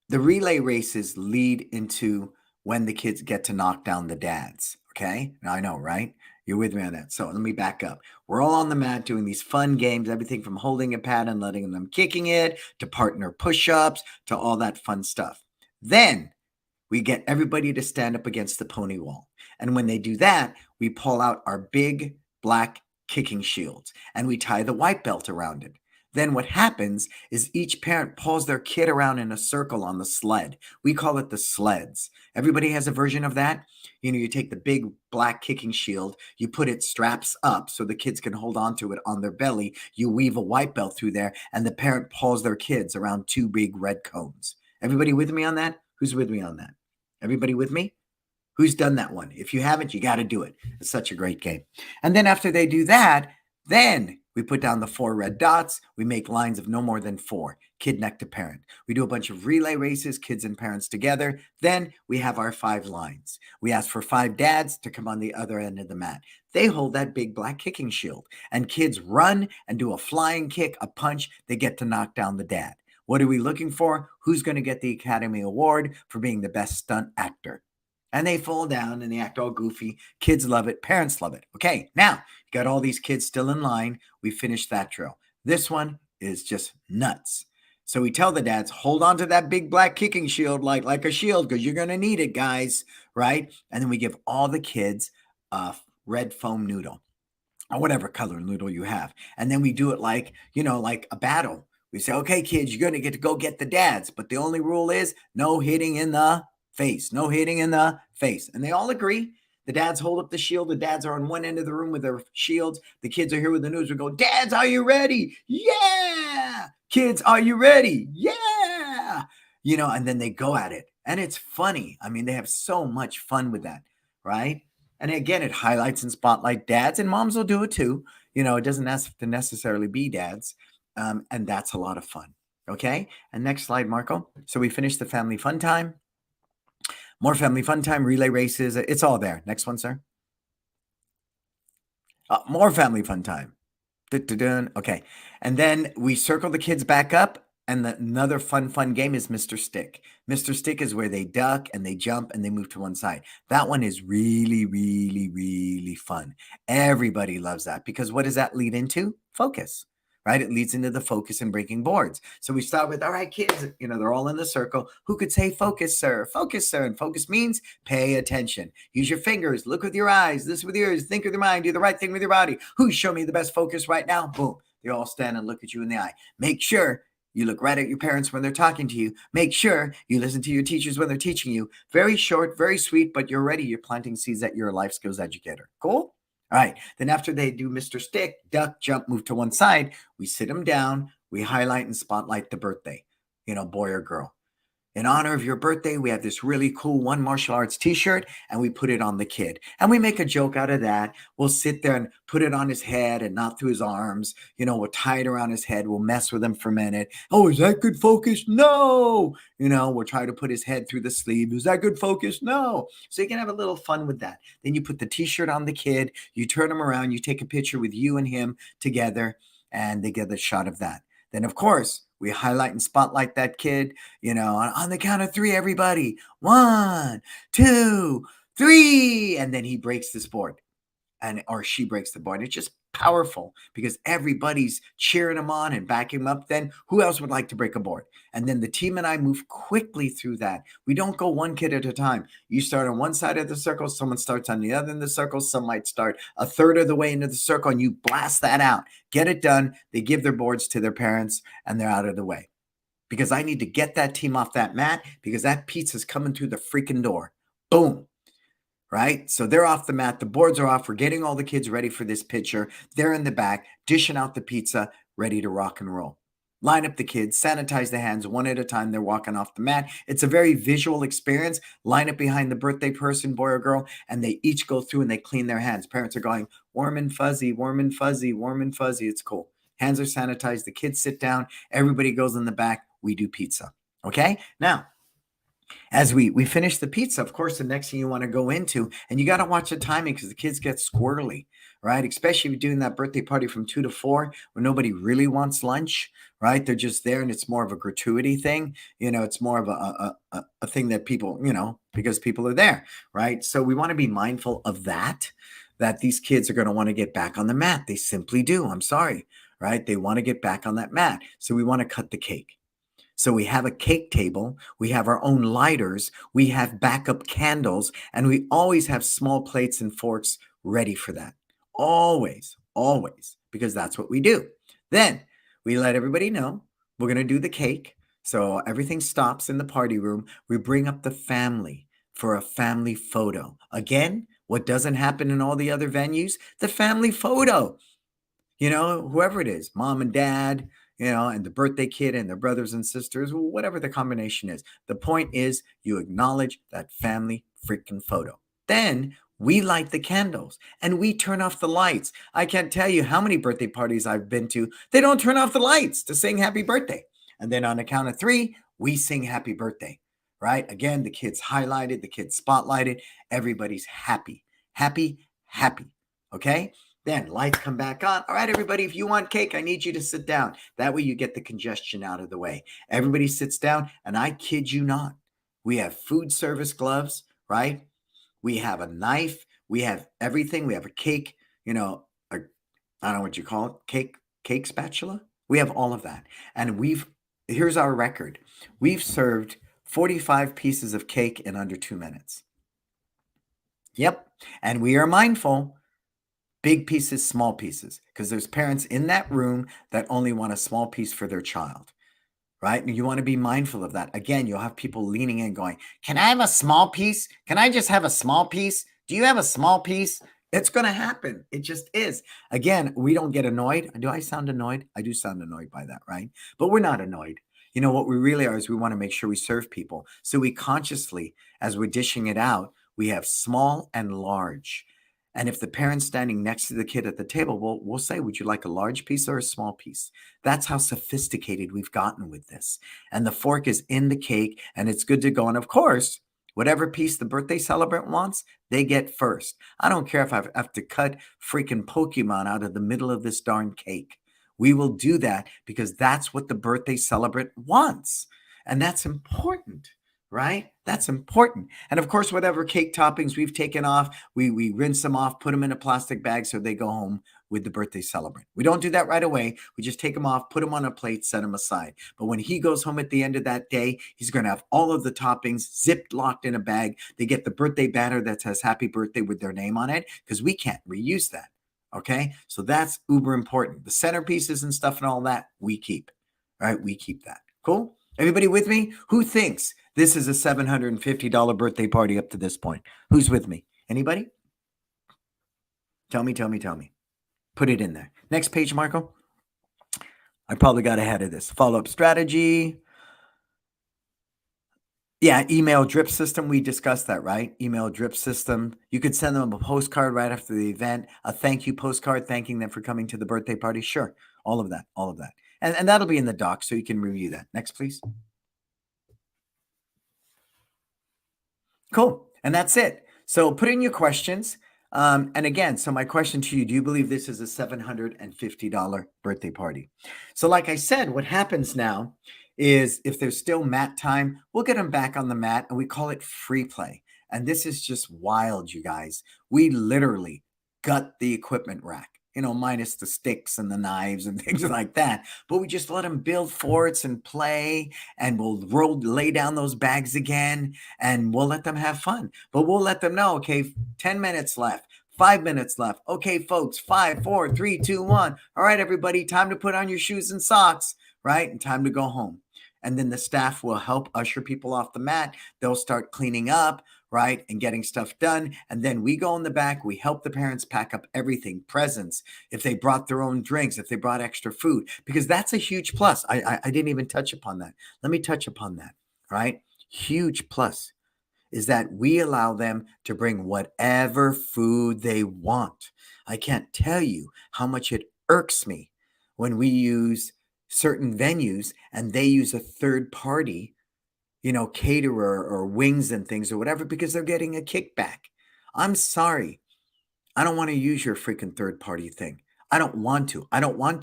the relay races lead into when the kids get to knock down the dads. Okay, now I know, right? You're with me on that. So let me back up. We're all on the mat doing these fun games, everything from holding a pad and letting them kicking it to partner push-ups to all that fun stuff. Then we get everybody to stand up against the pony wall. And when they do that, we pull out our big black kicking shields and we tie the white belt around it. Then what happens is each parent pulls their kid around in a circle on the sled. We call it the sleds. Everybody has a version of that. You take the big black kicking shield, you put it straps up so the kids can hold on to it on their belly. You weave a white belt through there and the parent pulls their kids around 2 big red cones. Everybody with me on that? Who's with me on that? Everybody with me? Who's done that one? If you haven't, you got to do it. It's such a great game. And then after they do that, then we put down the 4 red dots. We make lines of no more than 4, kid neck to parent. We do a bunch of relay races, kids and parents together. Then we have our 5 lines. We ask for 5 dads to come on the other end of the mat. They hold that big black kicking shield and kids run and do a flying kick, a punch. They get to knock down the dad. What are we looking for? Who's going to get the Academy Award for being the best stunt actor? And they fall down and they act all goofy. Kids love it. Parents love it. Okay, now you got all these kids still in line. We finished that drill. This one is just nuts. So we tell the dads, hold on to that big black kicking shield like a shield because you're going to need it, guys, right? And then we give all the kids a red foam noodle or whatever color noodle you have. And then we do it like a battle. We say, okay, kids, you're going to get to go get the dads. But the only rule is no hitting in the face. No hitting in the face. And they all agree. The dads hold up the shield. The dads are on one end of the room with their shields. The kids are here with the news. We go, dads, are you ready? Yeah. Kids, are you ready? Yeah. And then they go at it. And it's funny. I mean, they have so much fun with that, right? And again, it highlights and spotlight dads, and moms will do it too. It doesn't have to necessarily be dads. And that's a lot of fun. Okay. And next slide, Marco. So we finished the family fun time. More family fun time, relay races. It's all there. Next one, sir. More family fun time. Dun-dun-dun. Okay. And then we circle the kids back up. And another fun game is Mr. Stick. Mr. Stick is where they duck and they jump and they move to one side. That one is really fun. Everybody loves that because what does that lead into? Focus. Right? It leads into the focus and breaking boards. So we start with, all right, kids, they're all in the circle. Who could say focus, sir? Focus, sir. And focus means pay attention. Use your fingers, look with your eyes, listen with your ears, think with your mind, do the right thing with your body. Who show me the best focus right now? Boom. They all stand and look at you in the eye. Make sure you look right at your parents when they're talking to you. Make sure you listen to your teachers when they're teaching you. Very short, very sweet, but you're ready. You're planting seeds that you're a life skills educator. Cool? All right. Then after they do Mr. Stick, duck, jump, move to one side, we sit them down. We highlight and spotlight the birthday, boy or girl. In honor of your birthday, we have this really cool One Martial Arts t-shirt and we put it on the kid. And we make a joke out of that. We'll sit there and put it on his head and not through his arms. We'll tie it around his head. We'll mess with him for a minute. Oh, is that good focus? No. We'll try to put his head through the sleeve. Is that good focus? No. So you can have a little fun with that. Then you put the t-shirt on the kid. You turn him around. You take a picture with you and him together and they get a shot of that. Then, of course, we highlight and spotlight that kid, on the count of three, everybody. 1, 2, 3. And then he breaks this board or she breaks the board. It's just powerful because everybody's cheering him on and backing him up. Then who else would like to break a board? And then the team and I move quickly through that. We don't go one kid at a time. You start on one side of the circle, someone starts on the other in the circle, some might start a third of the way into the circle, and you blast that out. Get it done. They give their boards to their parents and they're out of the way. Because I need to get that team off that mat because that pizza's coming through the freaking door. Boom. Right? So they're off the mat. The boards are off. We're getting all the kids ready for this picture. They're in the back, dishing out the pizza, ready to rock and roll. Line up the kids, sanitize the hands one at a time. They're walking off the mat. It's a very visual experience. Line up behind the birthday person, boy or girl, and they each go through and they clean their hands. Parents are going, warm and fuzzy, warm and fuzzy, warm and fuzzy. It's cool. Hands are sanitized. The kids sit down. Everybody goes in the back. We do pizza. Okay? Now, as we finish the pizza, of course, the next thing you want to go into, and you got to watch the timing because the kids get squirrely, right? Especially if you're doing that birthday party from 2 to 4 where nobody really wants lunch, right? They're just there and it's more of a gratuity thing. It's more of a thing that people, because people are there, right? So we want to be mindful of that these kids are going to want to get back on the mat. They simply do. I'm sorry, right? They want to get back on that mat. So we want to cut the cake. So we have a cake table, we have our own lighters, we have backup candles, and we always have small plates and forks ready for that. Always, always, because that's what we do. Then we let everybody know we're going to do the cake. So everything stops in the party room. We bring up the family for a family photo. Again, what doesn't happen in all the other venues? The family photo. Whoever it is, mom and dad, and the birthday kid and their brothers and sisters, whatever the combination is. The point is you acknowledge that family freaking photo. Then we light the candles and we turn off the lights. I can't tell you how many birthday parties I've been to. They don't turn off the lights to sing happy birthday. And then on the count of 3, we sing happy birthday, right? Again, the kids highlighted, the kids spotlighted. Everybody's happy, happy, happy. Okay? Then lights come back on. All right, everybody, if you want cake, I need you to sit down. That way you get the congestion out of the way. Everybody sits down, and I kid you not. We have food service gloves, right? We have a knife. We have everything. We have a cake, I don't know what you call it, cake spatula. We have all of that. And here's our record. We've served 45 pieces of cake in under 2 minutes. Yep. And we are mindful. Big pieces, small pieces, because there's parents in that room that only want a small piece for their child, right? And you want to be mindful of that. Again, you'll have people leaning in going, can I have a small piece? Can I just have a small piece? Do you have a small piece? It's going to happen. It just is. Again, we don't get annoyed. Do I sound annoyed? I do sound annoyed by that, right? But we're not annoyed. What we really are is we want to make sure we serve people. So we consciously, as we're dishing it out, we have small and large. And if the parent's standing next to the kid at the table, we'll say, would you like a large piece or a small piece? That's how sophisticated we've gotten with this. And the fork is in the cake and it's good to go. And of course, whatever piece the birthday celebrant wants, they get first. I don't care if I have to cut freaking Pokemon out of the middle of this darn cake. We will do that because that's what the birthday celebrant wants. And that's important. Right? That's important. And of course, whatever cake toppings we've taken off, we rinse them off, put them in a plastic bag so they go home with the birthday celebrant. We don't do that right away. We just take them off, put them on a plate, set them aside. But when he goes home at the end of that day, he's going to have all of the toppings zipped, locked in a bag. They get the birthday banner that says happy birthday with their name on it because we can't reuse that. Okay? So that's uber important. The centerpieces and stuff and all that, we keep. All right? We keep that. Cool? Everybody with me? Who thinks this is a $750 birthday party up to this point? Who's with me? Anybody? Tell me. Put it in there. Next page, Marco. I probably got ahead of this. Follow-up strategy. Yeah, email drip system. We discussed that, right? Email drip system. You could send them a postcard right after the event, a thank you postcard thanking them for coming to the birthday party. Sure. All of that. And that'll be in the doc so you can review that. Next, please. Cool. And that's it. So put in your questions. And again, so my question to you, do you believe this is a $750 birthday party? So like I said, what happens now is if there's still mat time, we'll get them back on the mat and we call it free play. And this is just wild, you guys. We literally gut the equipment rack, minus the sticks and the knives and things like that. But we just let them build forts and play, and we'll lay down those bags again, and we'll let them have fun. But we'll let them know, okay, 10 minutes left. 5 minutes left. Okay, folks, 5, 4, 3, 2, 1. All right, everybody, time to put on your shoes and socks, right? And time to go home. And then the staff will help usher people off the mat. They'll start cleaning up, right? And getting stuff done. And then we go in the back. We help the parents pack up everything, presents, if they brought their own drinks, if they brought extra food, because that's a huge plus. I didn't even touch upon that. Let me touch upon that, right? Huge plus is that we allow them to bring whatever food they want. I can't tell you how much it irks me when we use certain venues and they use a third party, caterer or wings and things or whatever, because they're getting a kickback. I'm sorry. I don't want to use your freaking third party thing. I don't want to. I want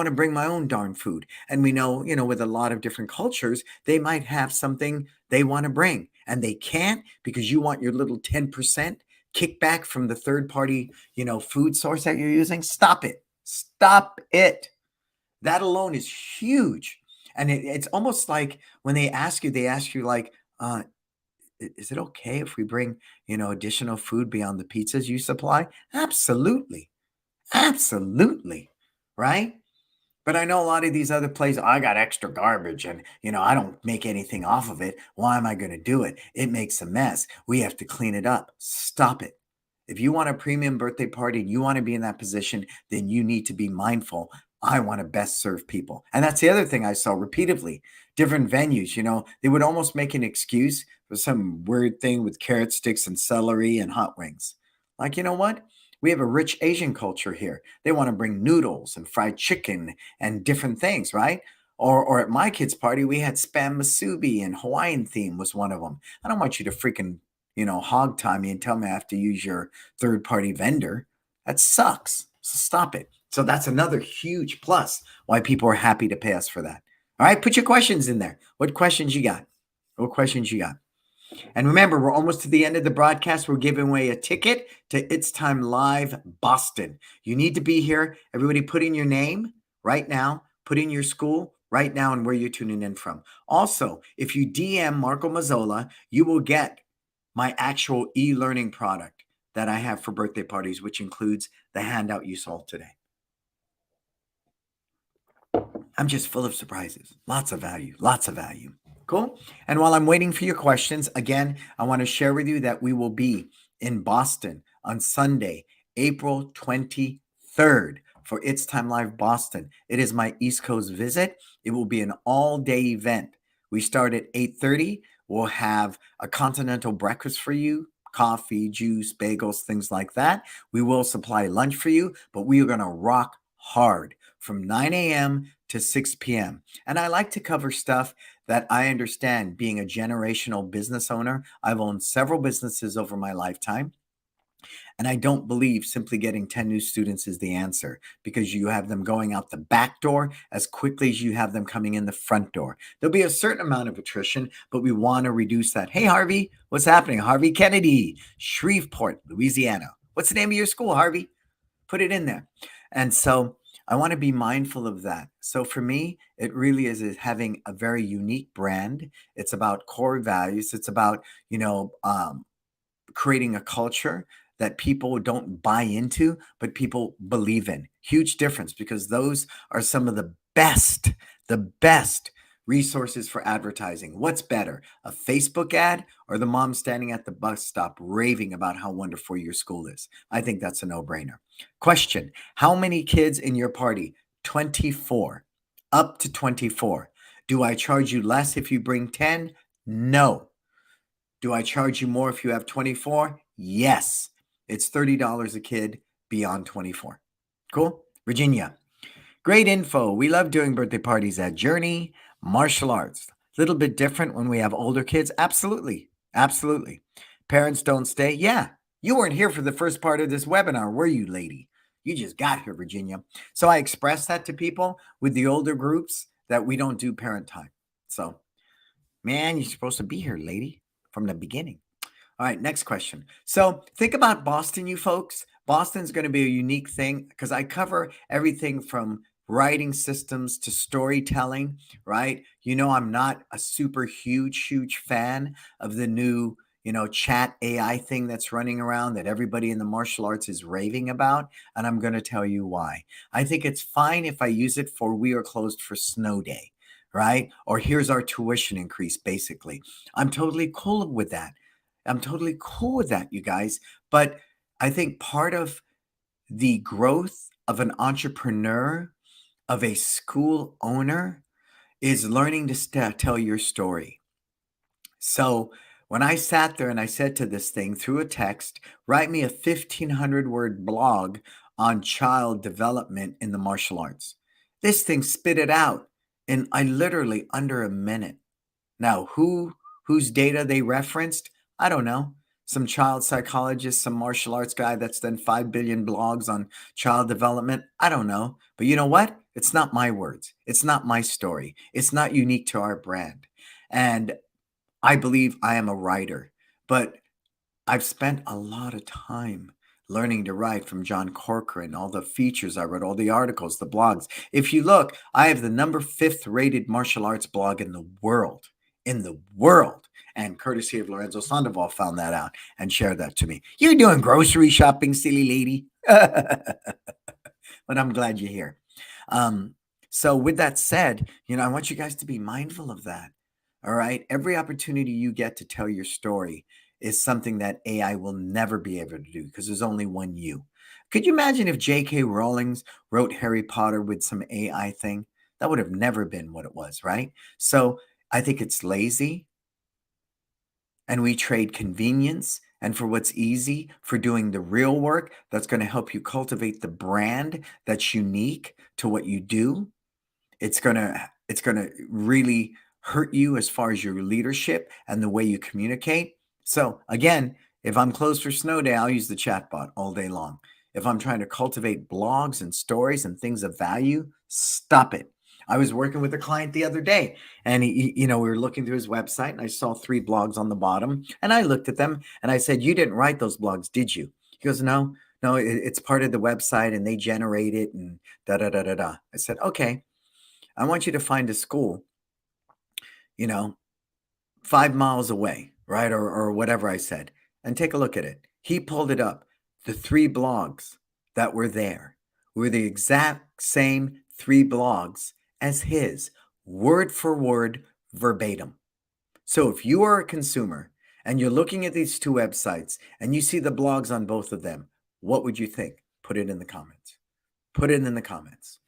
to bring my own darn food. And we know, with a lot of different cultures, they might have something they want to bring and they can't because you want your little 10% kickback from the third party, food source that you're using. Stop it. That alone is huge. And it's almost like when they ask you like, is it okay if we bring, additional food beyond the pizzas you supply? Absolutely. Right? But I know a lot of these other places, I got extra garbage and, I don't make anything off of it. Why am I going to do it? It makes a mess. We have to clean it up. Stop it. If you want a premium birthday party and you want to be in that position, then you need to be mindful. I want to best serve people. And that's the other thing I saw repeatedly. Different venues, they would almost make an excuse for some weird thing with carrot sticks and celery and hot wings. Like, you know what? We have a rich Asian culture here. They want to bring noodles and fried chicken and different things, right? Or at my kids' party, we had spam musubi and Hawaiian theme was one of them. I don't want you to freaking, hog tie me and tell me I have to use your third party vendor. That sucks. So stop it. So that's another huge plus why people are happy to pay us for that. All right, put your questions in there. What questions you got? And remember, we're almost to the end of the broadcast. We're giving away a ticket to It's Time Live Boston. You need to be here. Everybody put in your name right now. Put in your school right now and where you're tuning in from. Also, if you DM Marco Mazzola, you will get my actual e-learning product that I have for birthday parties, which includes the handout you saw today. I'm just full of surprises. Lots of value. Cool. And while I'm waiting for your questions, again, I want to share with you that we will be in Boston on Sunday, April 23rd for It's Time Live Boston. It is my East Coast visit. It will be an all-day event. We start at 8:30. We'll have a continental breakfast for you, coffee, juice, bagels, things like that. We will supply lunch for you, but we are going to rock hard from 9 a.m. to 6 p.m. And I like to cover stuff that I understand. Being a generational business owner, I've owned several businesses over my lifetime. And I don't believe simply getting 10 new students is the answer, because you have them going out the back door as quickly as you have them coming in the front door. There'll be a certain amount of attrition, but we want to reduce that. Hey, Harvey, what's happening? Harvey Kennedy, Shreveport, Louisiana. What's the name of your school, Harvey? Put it in there. And so I want to be mindful of that. So for me, it really is having a very unique brand. It's about core values. It's about, creating a culture that people don't buy into, but people believe in. Huge difference, because those are some of the best resources for advertising. What's better, a Facebook ad or the mom standing at the bus stop raving about how wonderful your school is? I think that's a no-brainer. Question, how many kids in your party? 24. Up to 24. Do I charge you less if you bring 10? No. Do I charge you more if you have 24? Yes. It's $30 a kid beyond 24. Cool? Virginia. Great info. We love doing birthday parties at Journey. Martial arts. Little bit different when we have older kids. Absolutely. Absolutely. Parents don't stay. Yeah. You weren't here for the first part of this webinar, were you, lady? You just got here, Virginia. So I express that to people with the older groups that we don't do parent time. So, man, you're supposed to be here, lady, from the beginning. All right, next question. So think about Boston, you folks. Boston's going to be a unique thing because I cover everything from writing systems to storytelling, right? You know, I'm not a super huge fan of the new, chat AI thing that's running around that everybody in the martial arts is raving about. And I'm going to tell you why. I think it's fine if I use it for we are closed for snow day, right? Or here's our tuition increase, basically. I'm totally cool with that. I'm totally cool with that, you guys. But I think part of the growth of an entrepreneur, of a school owner, is learning to tell your story. So when I sat there and I said to this thing through a text, write me a 1,500 word blog on child development in the martial arts, this thing spit it out in literally under a minute. Now, whose data they referenced, I don't know. Some child psychologist, some martial arts guy that's done 5 billion blogs on child development. I don't know. But you know what? It's not my words. It's not my story. It's not unique to our brand. And I believe I am a writer, but I've spent a lot of time learning to write from John Corcoran, all the features I wrote, all the articles, the blogs. If you look, I have the number 5th rated martial arts blog in the world. In the world. And courtesy of Lorenzo Sandoval found that out and shared that to me. You're doing grocery shopping, silly lady. But I'm glad you're here. So with that said, I want you guys to be mindful of that. All right. Every opportunity you get to tell your story is something that AI will never be able to do because there's only one you. Could you imagine if J.K. Rowling wrote Harry Potter with some AI thing? That would have never been what it was, right? So I think it's lazy, and we trade convenience and for what's easy for doing the real work that's going to help you cultivate the brand that's unique to what you do. It's going to really hurt you as far as your leadership and the way you communicate. So again, if I'm closed for snow day, I'll use the chatbot all day long. If I'm trying to cultivate blogs and stories and things of value, stop it. I was working with a client the other day and we were looking through his website and I saw 3 blogs on the bottom and I looked at them and I said, "You didn't write those blogs, did you?" He goes, No, it's part of the website and they generate it and da da da da da. I said, "Okay, I want you to find a school, 5 miles away, right? Or whatever I said, and take a look at it." He pulled it up. The 3 blogs that were there were the exact same 3 blogs as his, word for word, verbatim. So if you are a consumer and you're looking at these 2 websites and you see the blogs on both of them, what would you think? Put it in the comments. Put it in the comments.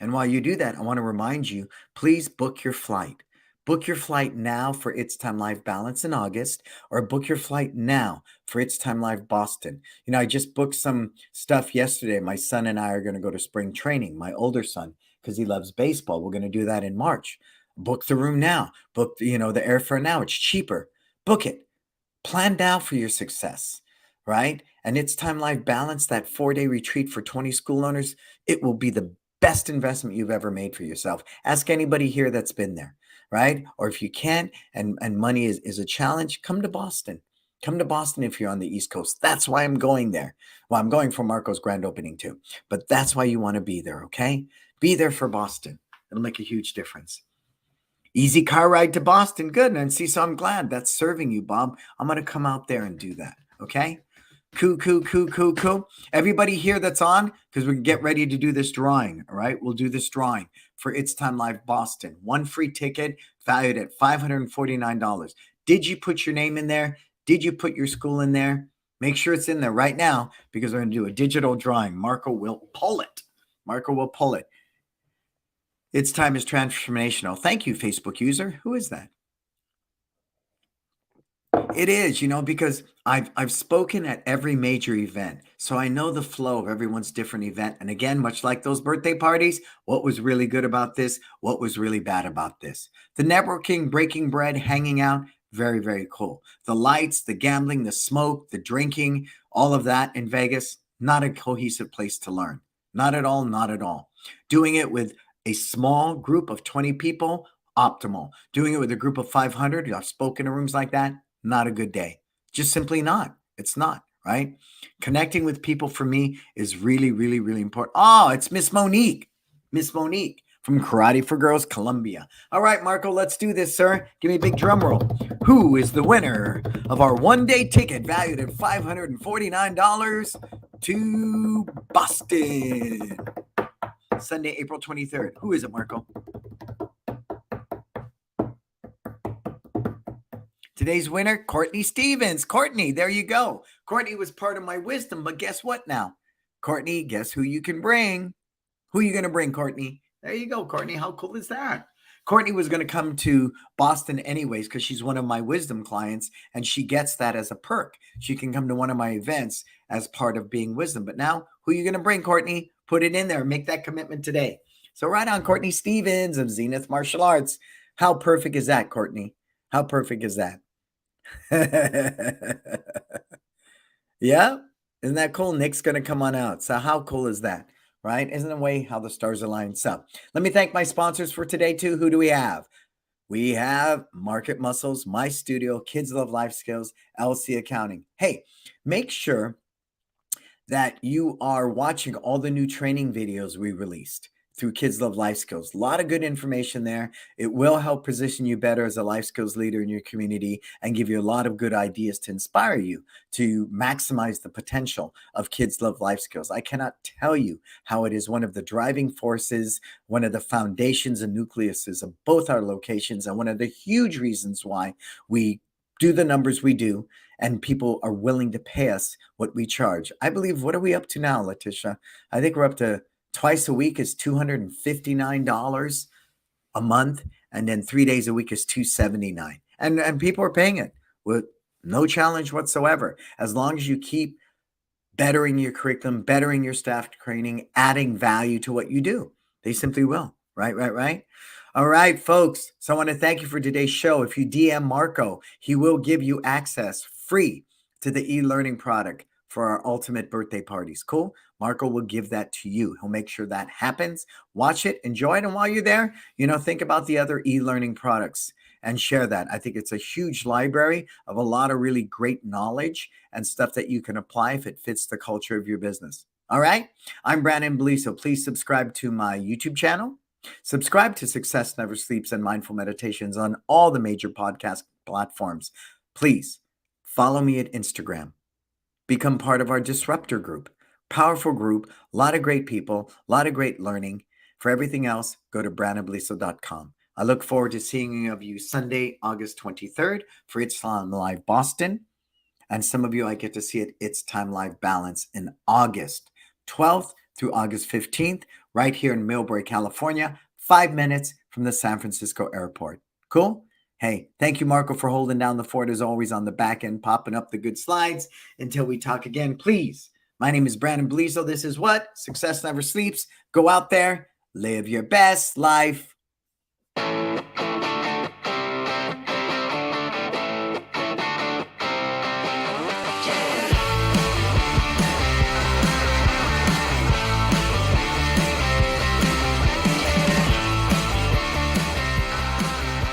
And while you do that, I want to remind you, please book your flight. Book your flight now for It's Time Live Balance in August, or book your flight now for It's Time Live Boston. I just booked some stuff yesterday. My son and I are going to go to spring training, my older son, because he loves baseball. We're going to do that in March. Book the room now. Book, the airfare now. It's cheaper. Book it. Plan now for your success, right? And It's Time Live Balance, that 4-day retreat for 20 school owners, it will be the best investment you've ever made for yourself. Ask anybody here that's been there, right? Or if you can't and money is a challenge, come to Boston. Come to Boston if you're on the East Coast. That's why I'm going there. Well, I'm going for Marco's grand opening too, but that's why you want to be there, okay? Be there for Boston. It'll make a huge difference. Easy car ride to Boston. Good, Nancy. So I'm glad that's serving you, Bob. I'm going to come out there and do that, okay? Cool. Everybody here that's on, because we can get ready to do this drawing. All right. We'll do this drawing for It's Time Live Boston. One free ticket valued at $549. Did you put your name in there? Did you put your school in there? Make sure it's in there right now because we're going to do a digital drawing. Marco will pull it. It's Time is transformational. Thank you, Facebook user. Who is that? It is, because I've spoken at every major event, so I know the flow of everyone's different event. And again, much like those birthday parties, what was really good about this? What was really bad about this? The networking, breaking bread, hanging out, very, very cool. The lights, the gambling, the smoke, the drinking, all of that in Vegas, not a cohesive place to learn. Not at all, not at all. Doing it with a small group of 20 people, optimal. Doing it with a group of 500, I've spoken in rooms like that, not a good day. Just simply not. It's not, right? Connecting with people for me is really, really, really important. Oh, it's Miss Monique. Miss Monique from Karate for Girls, Columbia. All right, Marco, let's do this, sir. Give me a big drum roll. Who is the winner of our one-day ticket valued at $549 to Boston? Sunday, April 23rd. Who is it, Marco? Today's winner, Courtney Stevens. Courtney, there you go. Courtney was part of my wisdom, but guess what now? Courtney, guess who you can bring? Who are you going to bring, Courtney? There you go, Courtney. How cool is that? Courtney was going to come to Boston anyways because she's one of my wisdom clients, and she gets that as a perk. She can come to one of my events as part of being wisdom. But now, who are you going to bring, Courtney? Put it in there. Make that commitment today. So right on, Courtney Stevens of Zenith Martial Arts. How perfect is that, Courtney? How perfect is that? Yeah, isn't that cool? Nick's going to come on out. So how cool is that, right? Isn't it a way how the stars align? So let me thank my sponsors for today too. Who do we have? We have Market Muscles, My Studio, Kids Love Life Skills, LC Accounting. Hey, make sure that you are watching all the new training videos we released through Kids Love Life Skills. A lot of good information there. It will help position you better as a life skills leader in your community and give you a lot of good ideas to inspire you to maximize the potential of Kids Love Life Skills. I cannot tell you how it is one of the driving forces, one of the foundations and nucleuses of both our locations, and one of the huge reasons why we do the numbers we do and people are willing to pay us what we charge. I believe, what are we up to now, Letitia? I think we're up to twice a week is $259 a month, and then 3 days a week is $279. And people are paying it with no challenge whatsoever. As long as you keep bettering your curriculum, bettering your staff training, adding value to what you do, they simply will. Right. All right, folks. So I want to thank you for today's show. If you DM Marco, he will give you access free to the e-learning product for our ultimate birthday parties. Cool. Marco will give that to you. He'll make sure that happens. Watch it, enjoy it. And while you're there, think about the other e-learning products and share that. I think it's a huge library of a lot of really great knowledge and stuff that you can apply if it fits the culture of your business. All right. I'm Brannon Beliso. Please subscribe to my YouTube channel. Subscribe to Success Never Sleeps and Mindful Meditations on all the major podcast platforms. Please follow me at Instagram. Become part of our Disruptor group. Powerful group, a lot of great people, a lot of great learning. For everything else, go to brannonbeliso.com. I look forward to seeing you Sunday, August 23rd for It's Time Live Boston. And some of you I get to see at It's Time Live Balance in August 12th through August 15th, right here in Millbrae, California, 5 minutes from the San Francisco airport. Cool? Hey, thank you, Marco, for holding down the fort as always on the back end, popping up the good slides. Until we talk again, please. My name is Brannon Beliso. This is what? Success Never Sleeps. Go out there, live your best life.